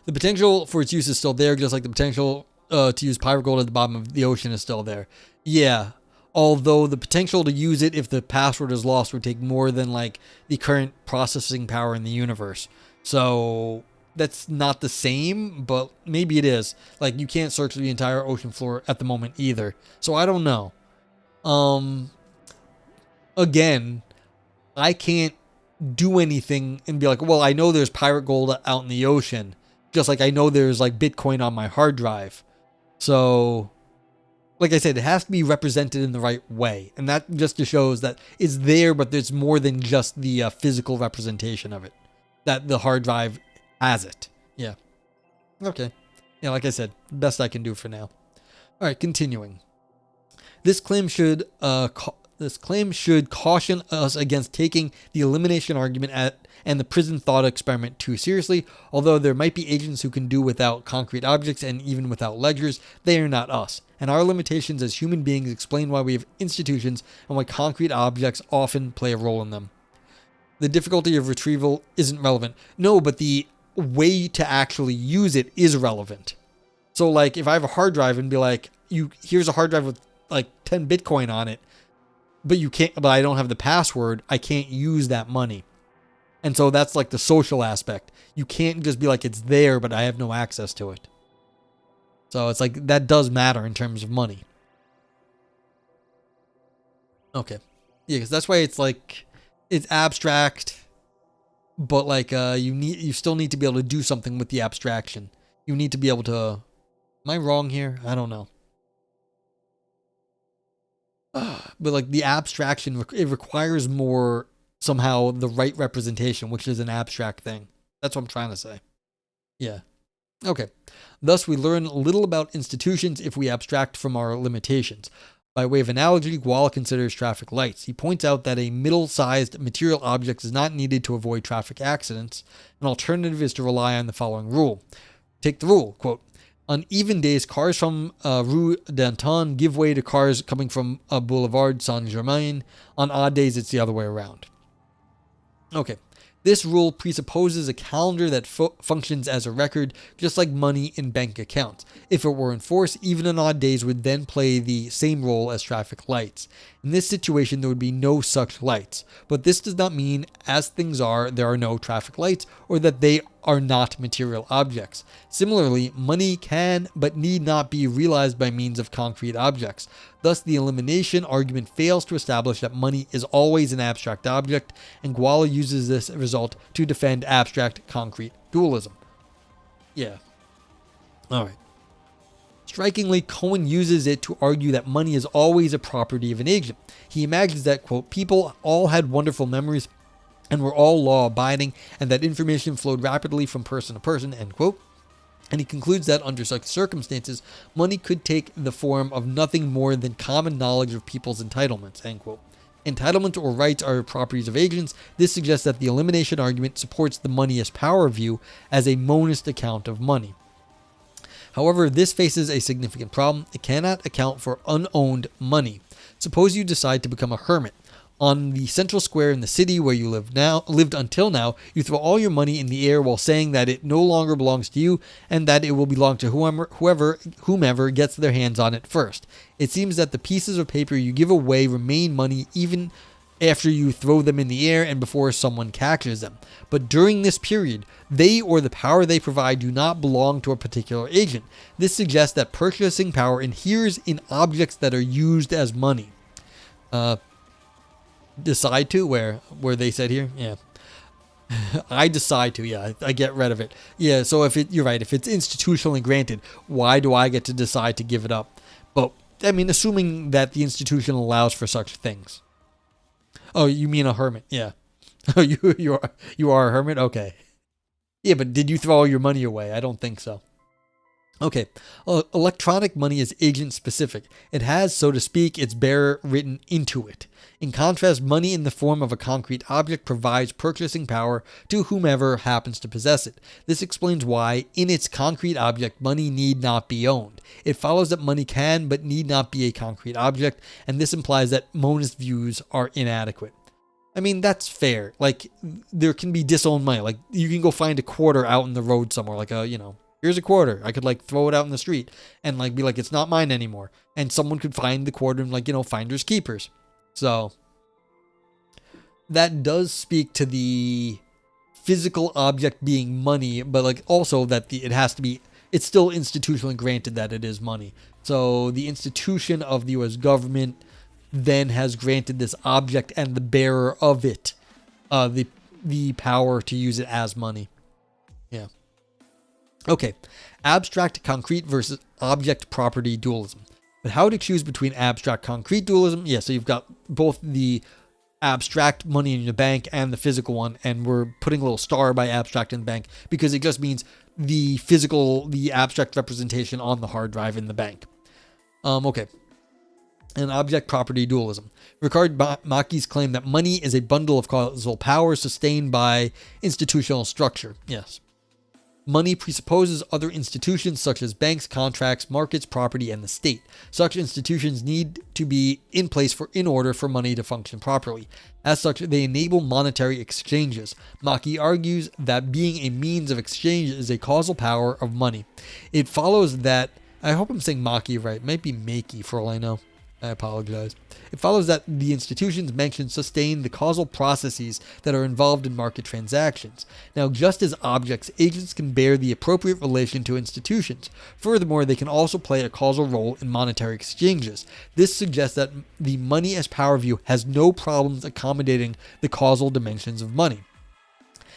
the potential for its use is still there, just like the potential to use pirate gold at the bottom of the ocean is still there. Yeah. Although the potential to use it if the password is lost would take more than like the current processing power in the universe. So that's not the same, but maybe it is. Like, you can't search the entire ocean floor at the moment either. So I don't know. Again, I can't do anything and be like, well, I know there's pirate gold out in the ocean, just like I know there's like Bitcoin on my hard drive. So, like I said, it has to be represented in the right way, and that just shows that it's there, but there's more than just the physical representation of it, that the hard drive has it. Yeah. Okay. Yeah, like I said, best I can do for now. All right, continuing. This claim should caution us against taking the elimination argument and the prison thought experiment too seriously. Although there might be agents who can do without concrete objects and even without ledgers, they are not us. And our limitations as human beings explain why we have institutions and why concrete objects often play a role in them. The difficulty of retrieval isn't relevant. No, but the way to actually use it is relevant. So like if I have a hard drive and be like, here's a hard drive with like 10 Bitcoin on it, but I don't have the password, I can't use that money. And so that's like the social aspect. You can't just be like, it's there, but I have no access to it. So it's like, that does matter in terms of money. Okay. Yeah, because that's why it's like, it's abstract, but like, you still need to be able to do something with the abstraction. You need to be able to, am I wrong here? I don't know. But like the abstraction, it requires more somehow the right representation, which is an abstract thing. That's what I'm trying to say. Yeah. Okay. Thus, we learn little about institutions if we abstract from our limitations. By way of analogy, Guala considers traffic lights. He points out that a middle-sized material object is not needed to avoid traffic accidents. An alternative is to rely on the following rule. Take the rule, quote, on even days, cars from Rue d'Anton give way to cars coming from Boulevard Saint-Germain. On odd days, it's the other way around. Okay. This rule presupposes a calendar that functions as a record, just like money in bank accounts. If it were enforced, even on odd days would then play the same role as traffic lights. In this situation, there would be no such lights. But this does not mean, as things are, there are no traffic lights, or that they are not material objects. Similarly, money can but need not be realized by means of concrete objects. Thus, the elimination argument fails to establish that money is always an abstract object, and Guala uses this result to defend abstract concrete dualism. Yeah. All right. Strikingly, Cohen uses it to argue that money is always a property of an agent. He imagines that, quote, people all had wonderful memories and were all law-abiding, and that information flowed rapidly from person to person, end quote. And he concludes that under such circumstances, money could take the form of nothing more than common knowledge of people's entitlements, end quote. Entitlements or rights are properties of agents. This suggests that the elimination argument supports the money as power view as a monist account of money. However, this faces a significant problem. It cannot account for unowned money. Suppose you decide to become a hermit. On the central square in the city where you lived until now, you throw all your money in the air while saying that it no longer belongs to you and that it will belong to whomever gets their hands on it first. It seems that the pieces of paper you give away remain money even after you throw them in the air and before someone catches them. But during this period, they or the power they provide do not belong to a particular agent. This suggests that purchasing power inheres in objects that are used as money. Decide to, where they said here? Yeah. I decide to, yeah, I get rid of it. Yeah, so you're right, if it's institutionally granted, why do I get to decide to give it up? But, I mean, assuming that the institution allows for such things. Oh, you mean a hermit? Yeah. Oh, you are a hermit? Okay. Yeah, but did you throw all your money away? I don't think so. Okay. Electronic money is agent specific. It has, so to speak, its bearer written into it. In contrast, money in the form of a concrete object provides purchasing power to whomever happens to possess it. This explains why, in its concrete object, money need not be owned. It follows that money can but need not be a concrete object, and this implies that monist views are inadequate. I mean, that's fair. Like, there can be disowned money. Like, you can go find a quarter out in the road somewhere, like here's a quarter. I could throw it out in the street and be like, it's not mine anymore. And someone could find the quarter and finders keepers. So that does speak to the physical object being money, but also that it's still institutionally granted that it is money. So the institution of the U.S. government then has granted this object and the bearer of it the power to use it as money. Yeah. Okay. Abstract concrete versus object property dualism. But how to choose between abstract concrete dualism? Yeah, so you've got both the abstract money in your bank and the physical one, and we're putting a little star by abstract in the bank because it just means the abstract representation on the hard drive in the bank. Okay. And object property dualism. Ricard Mackey's claim that money is a bundle of causal power sustained by institutional structure. Yes. Money presupposes other institutions such as banks, contracts, markets, property, and the state. Such institutions need to be in place in order for money to function properly. As such, they enable monetary exchanges. Mackey argues that being a means of exchange is a causal power of money. It follows that, I hope I'm saying Mackey right, it might be Makey for all I know. I apologize. It follows that the institutions mentioned sustain the causal processes that are involved in market transactions. Now, just as objects, agents can bear the appropriate relation to institutions. Furthermore, they can also play a causal role in monetary exchanges. This suggests that the money as power view has no problems accommodating the causal dimensions of money.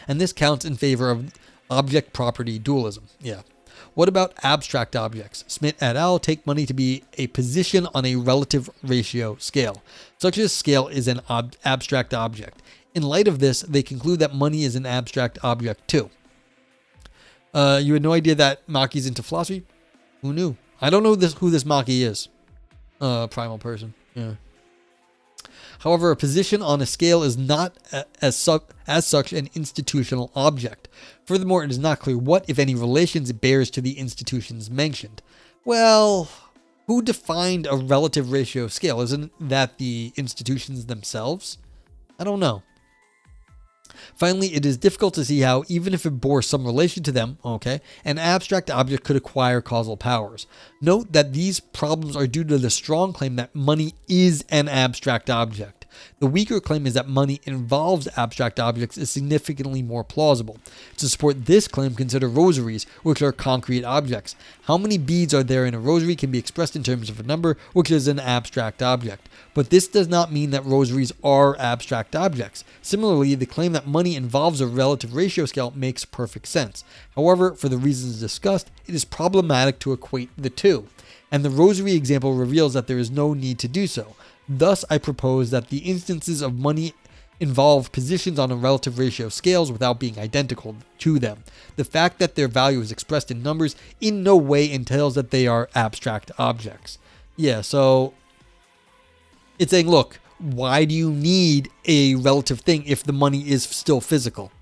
And this counts in favor of object property dualism. Yeah. What about abstract objects? Smith et al. Take money to be a position on a relative ratio scale. Such a scale is an abstract object. In light of this, they conclude that money is an abstract object too. You had no idea that Mackey's into philosophy? Who knew? I don't know who this Mackey is. Primal person. Yeah. However, a position on a scale is not as such an institutional object. Furthermore, it is not clear what, if any, relations it bears to the institutions mentioned. Well, who defined a relative ratio scale? Isn't that the institutions themselves? I don't know. Finally, it is difficult to see how, even if it bore some relation to them, an abstract object could acquire causal powers. Note that these problems are due to the strong claim that money is an abstract object. The weaker claim is that money involves abstract objects is significantly more plausible. To support this claim, consider rosaries, which are concrete objects. How many beads are there in a rosary can be expressed in terms of a number, which is an abstract object. But this does not mean that rosaries are abstract objects. Similarly, the claim that money involves a relative ratio scale makes perfect sense. However, for the reasons discussed, it is problematic to equate the two. And the rosary example reveals that there is no need to do so. Thus, I propose that the instances of money involve positions on a relative ratio scales without being identical to them. The fact that their value is expressed in numbers in no way entails that they are abstract objects. Yeah, so it's saying, look, why do you need a relative thing if the money is still physical?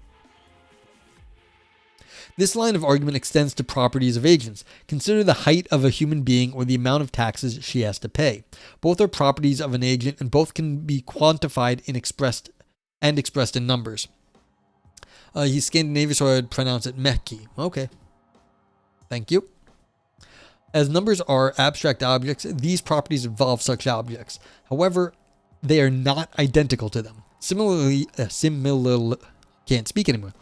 This line of argument extends to properties of agents. Consider the height of a human being or the amount of taxes she has to pay. Both are properties of an agent, and both can be quantified and expressed in numbers. He's Scandinavian, so I would pronounce it Mekki. Okay. Thank you. As numbers are abstract objects, these properties involve such objects. However, they are not identical to them. Similarly, can't speak anymore.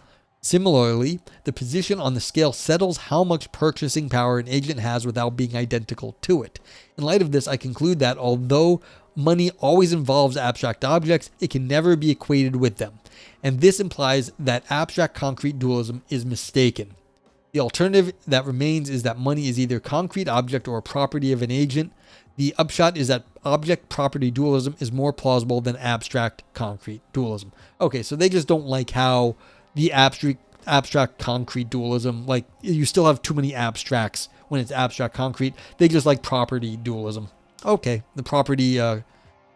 Similarly, the position on the scale settles how much purchasing power an agent has without being identical to it. In light of this, I conclude that although money always involves abstract objects, it can never be equated with them. And this implies that abstract concrete dualism is mistaken. The alternative that remains is that money is either a concrete object or a property of an agent. The upshot is that object-property dualism is more plausible than abstract concrete dualism. Okay, so they just don't like how the abstract concrete dualism, like you still have too many abstracts when it's abstract concrete. They just like property dualism. Okay, the property,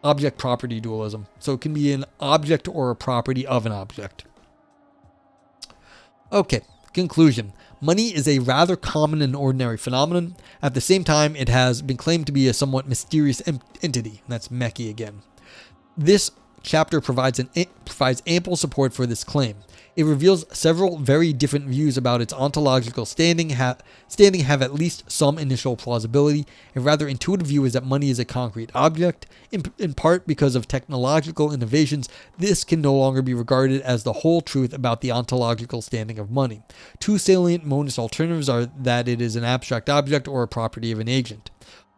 object-property dualism. So it can be an object or a property of an object. Okay, conclusion. Money is a rather common and ordinary phenomenon. At the same time, it has been claimed to be a somewhat mysterious entity. That's Mekki again. This chapter provides ample support for this claim. It reveals several very different views about its ontological standing have at least some initial plausibility. A rather intuitive view is that money is a concrete object. In part because of technological innovations, this can no longer be regarded as the whole truth about the ontological standing of money. Two salient monist alternatives are that it is an abstract object or a property of an agent.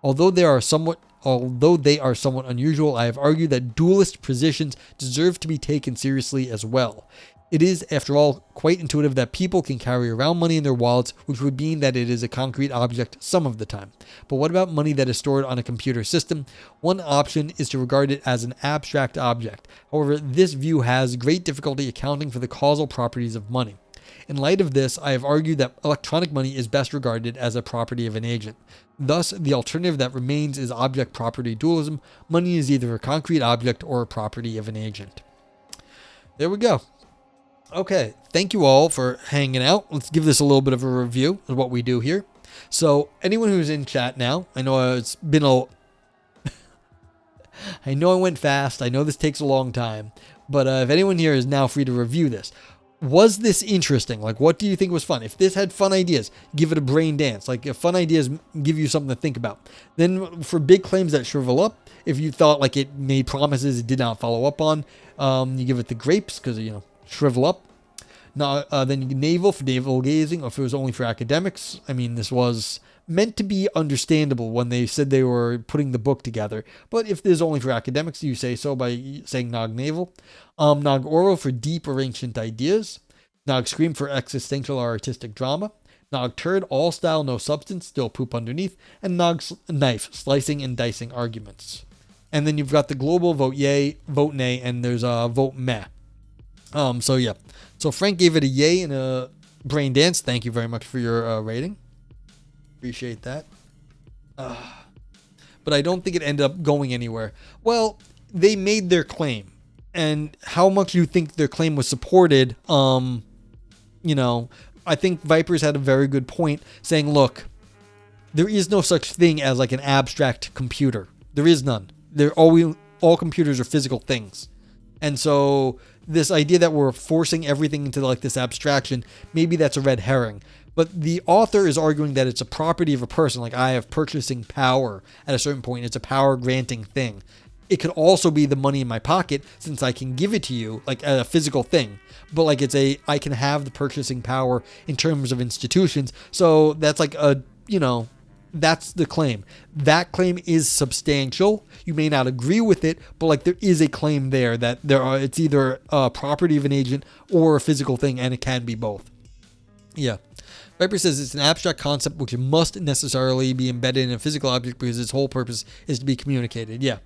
Although they are somewhat unusual, I have argued that dualist positions deserve to be taken seriously as well. It is, after all, quite intuitive that people can carry around money in their wallets, which would mean that it is a concrete object some of the time. But what about money that is stored on a computer system? One option is to regard it as an abstract object. However, this view has great difficulty accounting for the causal properties of money. In light of this, I have argued that electronic money is best regarded as a property of an agent. Thus, the alternative that remains is object-property dualism. Money is either a concrete object or a property of an agent. There we go. Okay, thank you all for hanging out. Let's give this a little bit of a review of what we do here. So, anyone who's in chat now, I know it's been I know I went fast. I know this takes a long time. But if anyone here is now free to review this, was this interesting? Like, what do you think was fun? If this had fun ideas, give it a brain dance. Like, if fun ideas give you something to think about. Then for big claims that shrivel up, if you thought like it made promises it did not follow up on, you give it the grapes because, shrivel up. Now, then navel for navel gazing, or if it was only for academics. I mean, this was meant to be understandable when they said they were putting the book together. But if this is only for academics, you say so by saying nog navel. Nog oro for deep or ancient ideas. Nog scream for existential or artistic drama. Nog turd, all style, no substance, still poop underneath. And nog knife, slicing and dicing arguments. And then you've got the global vote yay, vote nay, and there's a vote meh. So yeah. So Frank gave it a yay and a brain dance. Thank you very much for your rating. Appreciate that. But I don't think it ended up going anywhere. Well, they made their claim. And how much you think their claim was supported, I think Vipers had a very good point saying, look, there is no such thing as like an abstract computer. There is none. All computers are physical things. And so this idea that we're forcing everything into like this abstraction, maybe that's a red herring. But the author is arguing that it's a property of a person. Like, I have purchasing power at a certain point. It's a power granting thing. It could also be the money in my pocket, since I can give it to you like a physical thing. But like I can have the purchasing power in terms of institutions. So that's like that's the claim. That claim is substantial. You may not agree with it, but like there is a claim there that it's either a property of an agent or a physical thing, and it can be both. Yeah. Viper says it's an abstract concept which must necessarily be embedded in a physical object because its whole purpose is to be communicated. Yeah.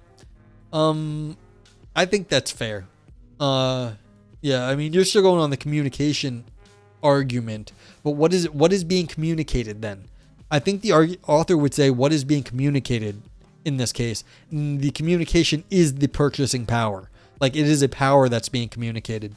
I think that's fair. Yeah, I mean, you're still going on the communication argument, but what is being communicated then? I think the author would say what is being communicated in this case. The communication is the purchasing power. Like, it is a power that's being communicated.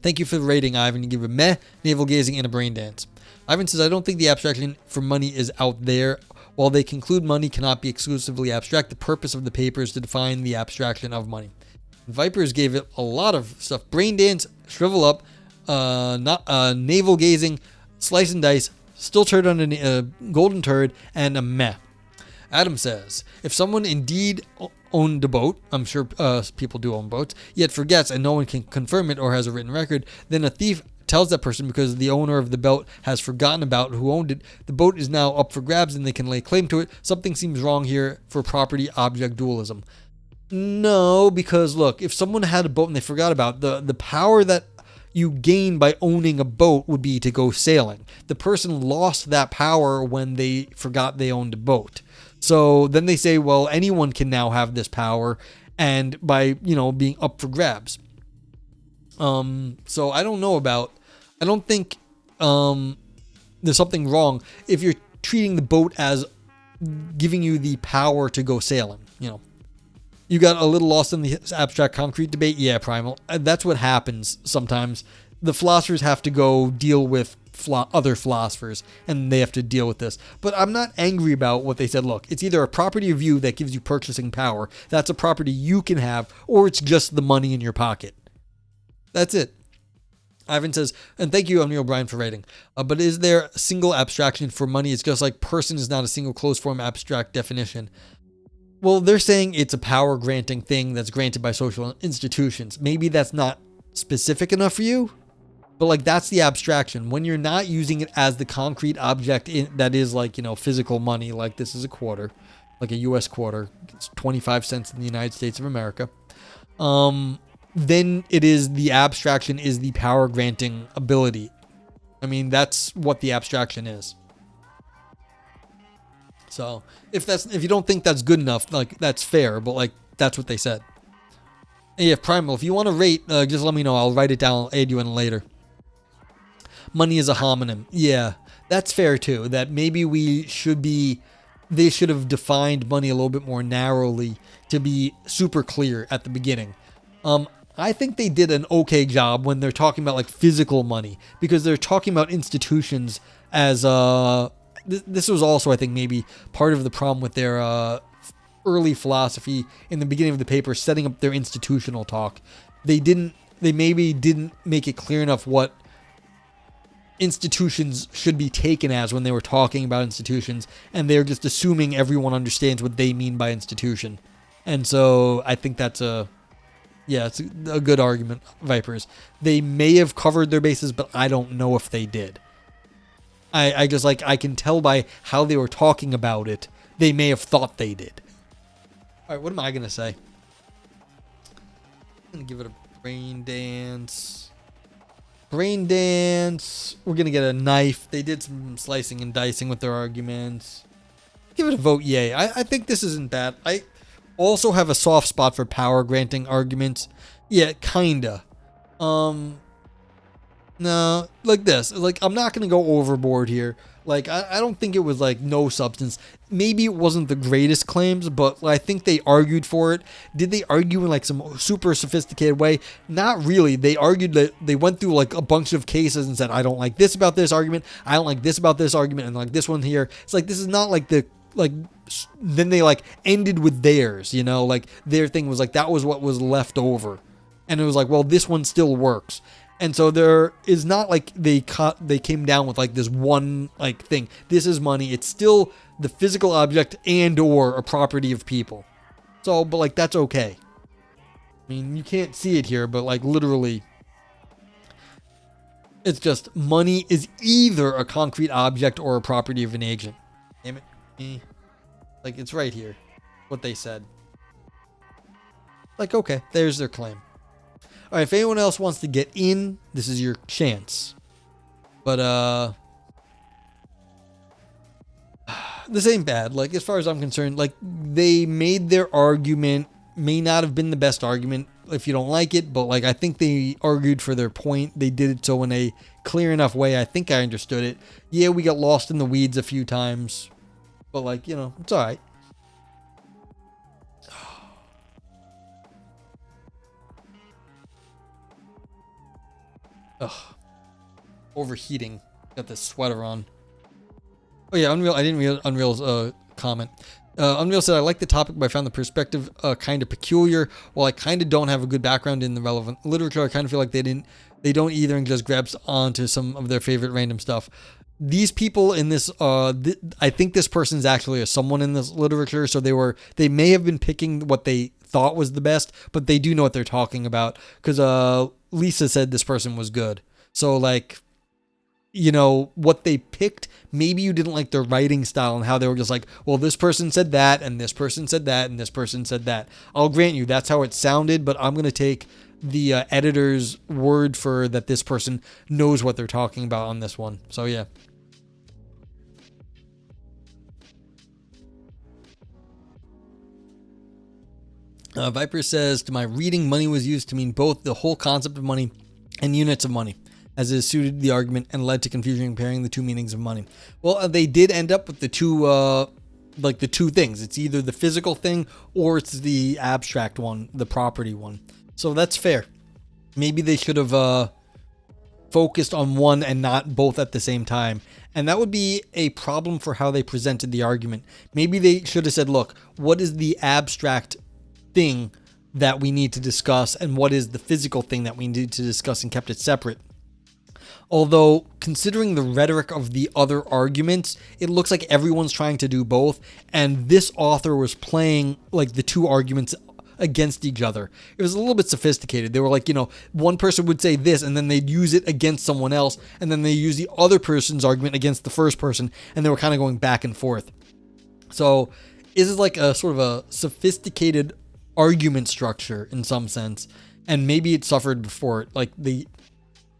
Thank you for the rating, Ivan. You give a meh, navel gazing, and a brain dance. Ivan says, I don't think the abstraction for money is out there. While they conclude money cannot be exclusively abstract, the purpose of the paper is to define the abstraction of money. Vipers gave it a lot of stuff. Brain dance, shrivel up, navel gazing, slice and dice, still turd on a golden turd, and a meh. Adam says, if someone indeed owned a boat, I'm sure people do own boats, yet forgets and no one can confirm it or has a written record, then a thief tells that person because the owner of the boat has forgotten about who owned it. The boat is now up for grabs and they can lay claim to it. Something seems wrong here for property object dualism. No, because look, if someone had a boat and they forgot about the power that you gain by owning a boat would be to go sailing. The person lost that power when they forgot they owned a boat. So then they say, well, anyone can now have this power, and by, being up for grabs. So I don't think there's something wrong if you're treating the boat as giving you the power to go sailing. You got a little lost in the abstract concrete debate. Yeah, Primal. That's what happens sometimes. The philosophers have to go deal with other philosophers, and they have to deal with this. But I'm not angry about what they said. Look, it's either a property of you that gives you purchasing power. That's a property you can have, or it's just the money in your pocket. That's it. Ivan says, and thank you, O'Neill O'Brien, for writing. But is there a single abstraction for money? It's just like person is not a single closed form abstract definition. Well, they're saying it's a power granting thing that's granted by social institutions. Maybe that's not specific enough for you, but that's the abstraction. When you're not using it as the concrete object that is physical money, like this is a quarter, like a US quarter, it's 25 cents in the United States of America. Then it is the abstraction is the power granting ability. I mean, that's what the abstraction is. So if you don't think that's good enough, that's fair, but that's what they said. And yeah, Primal, if you want to rate, just let me know. I'll write it down. I'll add you in later. Money is a homonym. Yeah, that's fair too. That maybe they should have defined money a little bit more narrowly to be super clear at the beginning. I think they did an okay job when they're talking about physical money, because they're talking about institutions as this was also, I think, maybe part of the problem with their early philosophy in the beginning of the paper, setting up their institutional talk. They maybe didn't make it clear enough what institutions should be taken as when they were talking about institutions, and they're just assuming everyone understands what they mean by institution. And so I think it's a good argument, Vipers. They may have covered their bases, but I don't know if they did. I just I can tell by how they were talking about it, they may have thought they did. All right, what am I going to say? I'm going to give it a brain dance. Brain dance. We're going to get a knife. They did some slicing and dicing with their arguments. Give it a vote yay. I think this isn't bad. I also have a soft spot for power granting arguments. Yeah, kinda. No, like this. I'm not going to go overboard here. I don't think it was no substance. Maybe it wasn't the greatest claims, but I think they argued for it. Did they argue in some super sophisticated way? Not really. They argued that they went through a bunch of cases and said, I don't like this about this argument. I don't like this about this argument. And this one here. It's this is not then they ended with theirs, their thing was that was what was left over. And it was well, this one still works. And so there is not they came down with this one thing. This is money. It's still the physical object and or a property of people. So, but that's okay. I mean, you can't see it here, but literally, it's just money is either a concrete object or a property of an agent. Damn it. It's right here. What they said. Okay, there's their claim. All right, if anyone else wants to get in, this is your chance. But this ain't bad. As far as I'm concerned, they made their argument. May not have been the best argument if you don't like it, but I think they argued for their point. They did it so in a clear enough way. I think I understood it. Yeah, we got lost in the weeds a few times, but it's all right. Ugh. Overheating. Got this sweater on. Oh yeah, Unreal. I didn't read Unreal's comment. Unreal said, I like the topic, but I found the perspective kind of peculiar. While I kind of don't have a good background in the relevant literature, I kind of feel like they don't either and just grabs onto some of their favorite random stuff. These people in this, I think this person's actually someone in this literature, so they may have been picking what they thought was the best, but they do know what they're talking about, because Lisa said this person was good. So like, you know, what they picked, maybe you didn't like their writing style and how they were just like, well, this person said that, and this person said that, and this person said that. I'll grant you that's how it sounded, but I'm going to take the editor's word for that this person knows what they're talking about on this one. So yeah. Viper says, to my reading, money was used to mean both the whole concept of money and units of money, as it suited the argument and led to confusion comparing the two meanings of money. Well, they did end up with the two things. It's either the physical thing or it's the abstract one, the property one. So that's fair. Maybe they should have focused on one and not both at the same time. And that would be a problem for how they presented the argument. Maybe they should have said, look, what is the abstract thing that we need to discuss and what is the physical thing that we need to discuss, and kept it separate. Although, considering the rhetoric of the other arguments, it looks like everyone's trying to do both, and this author was playing like the two arguments against each other. It was a little bit sophisticated. They were like, you know, one person would say this and then they'd use it against someone else, and then they use the other person's argument against the first person, and they were kind of going back and forth. So this is like a sort of a sophisticated argument structure in some sense, and maybe it suffered before it. Like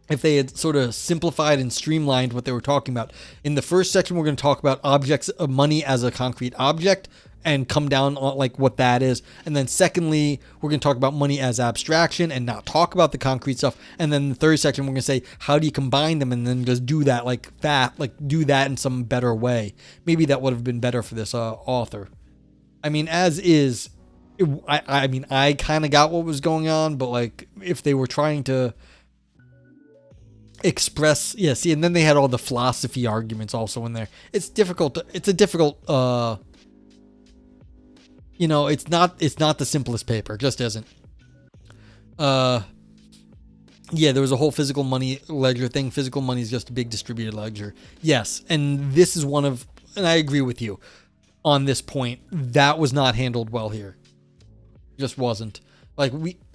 if they had sort of simplified and streamlined what they were talking about. In the first section, we're going to talk about objects of money as a concrete object and come down on like what that is. And then secondly, we're going to talk about money as abstraction and not talk about the concrete stuff. And then the third section, we're going to say, how do you combine them? And then just do that like do that in some better way. Maybe that would have been better for this author. I mean, as is, I mean, I kind of got what was going on, but like if they were trying to express, yeah, see, and then they had all the philosophy arguments also in there. It's difficult. It's a difficult, you know, it's not the simplest paper. It just isn't. Yeah, there was a whole physical money ledger thing. Physical money is just a big distributed ledger. Yes, and this is one of, and I agree with you on this point. That was not handled well here. Just wasn't. Like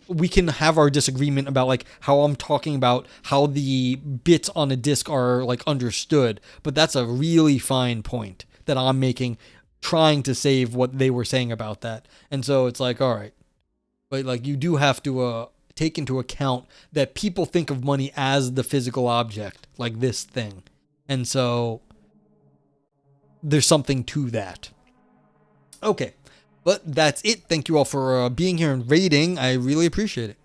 we can have our disagreement about like how I'm talking about how the bits on a disk are like understood, but that's a really fine point that I'm making, trying to save what they were saying about that. And so it's like, all right, but like you do have to take into account that people think of money as the physical object, like this thing, and so there's something to that. Okay. But that's it. Thank you all for being here and rating. I really appreciate it.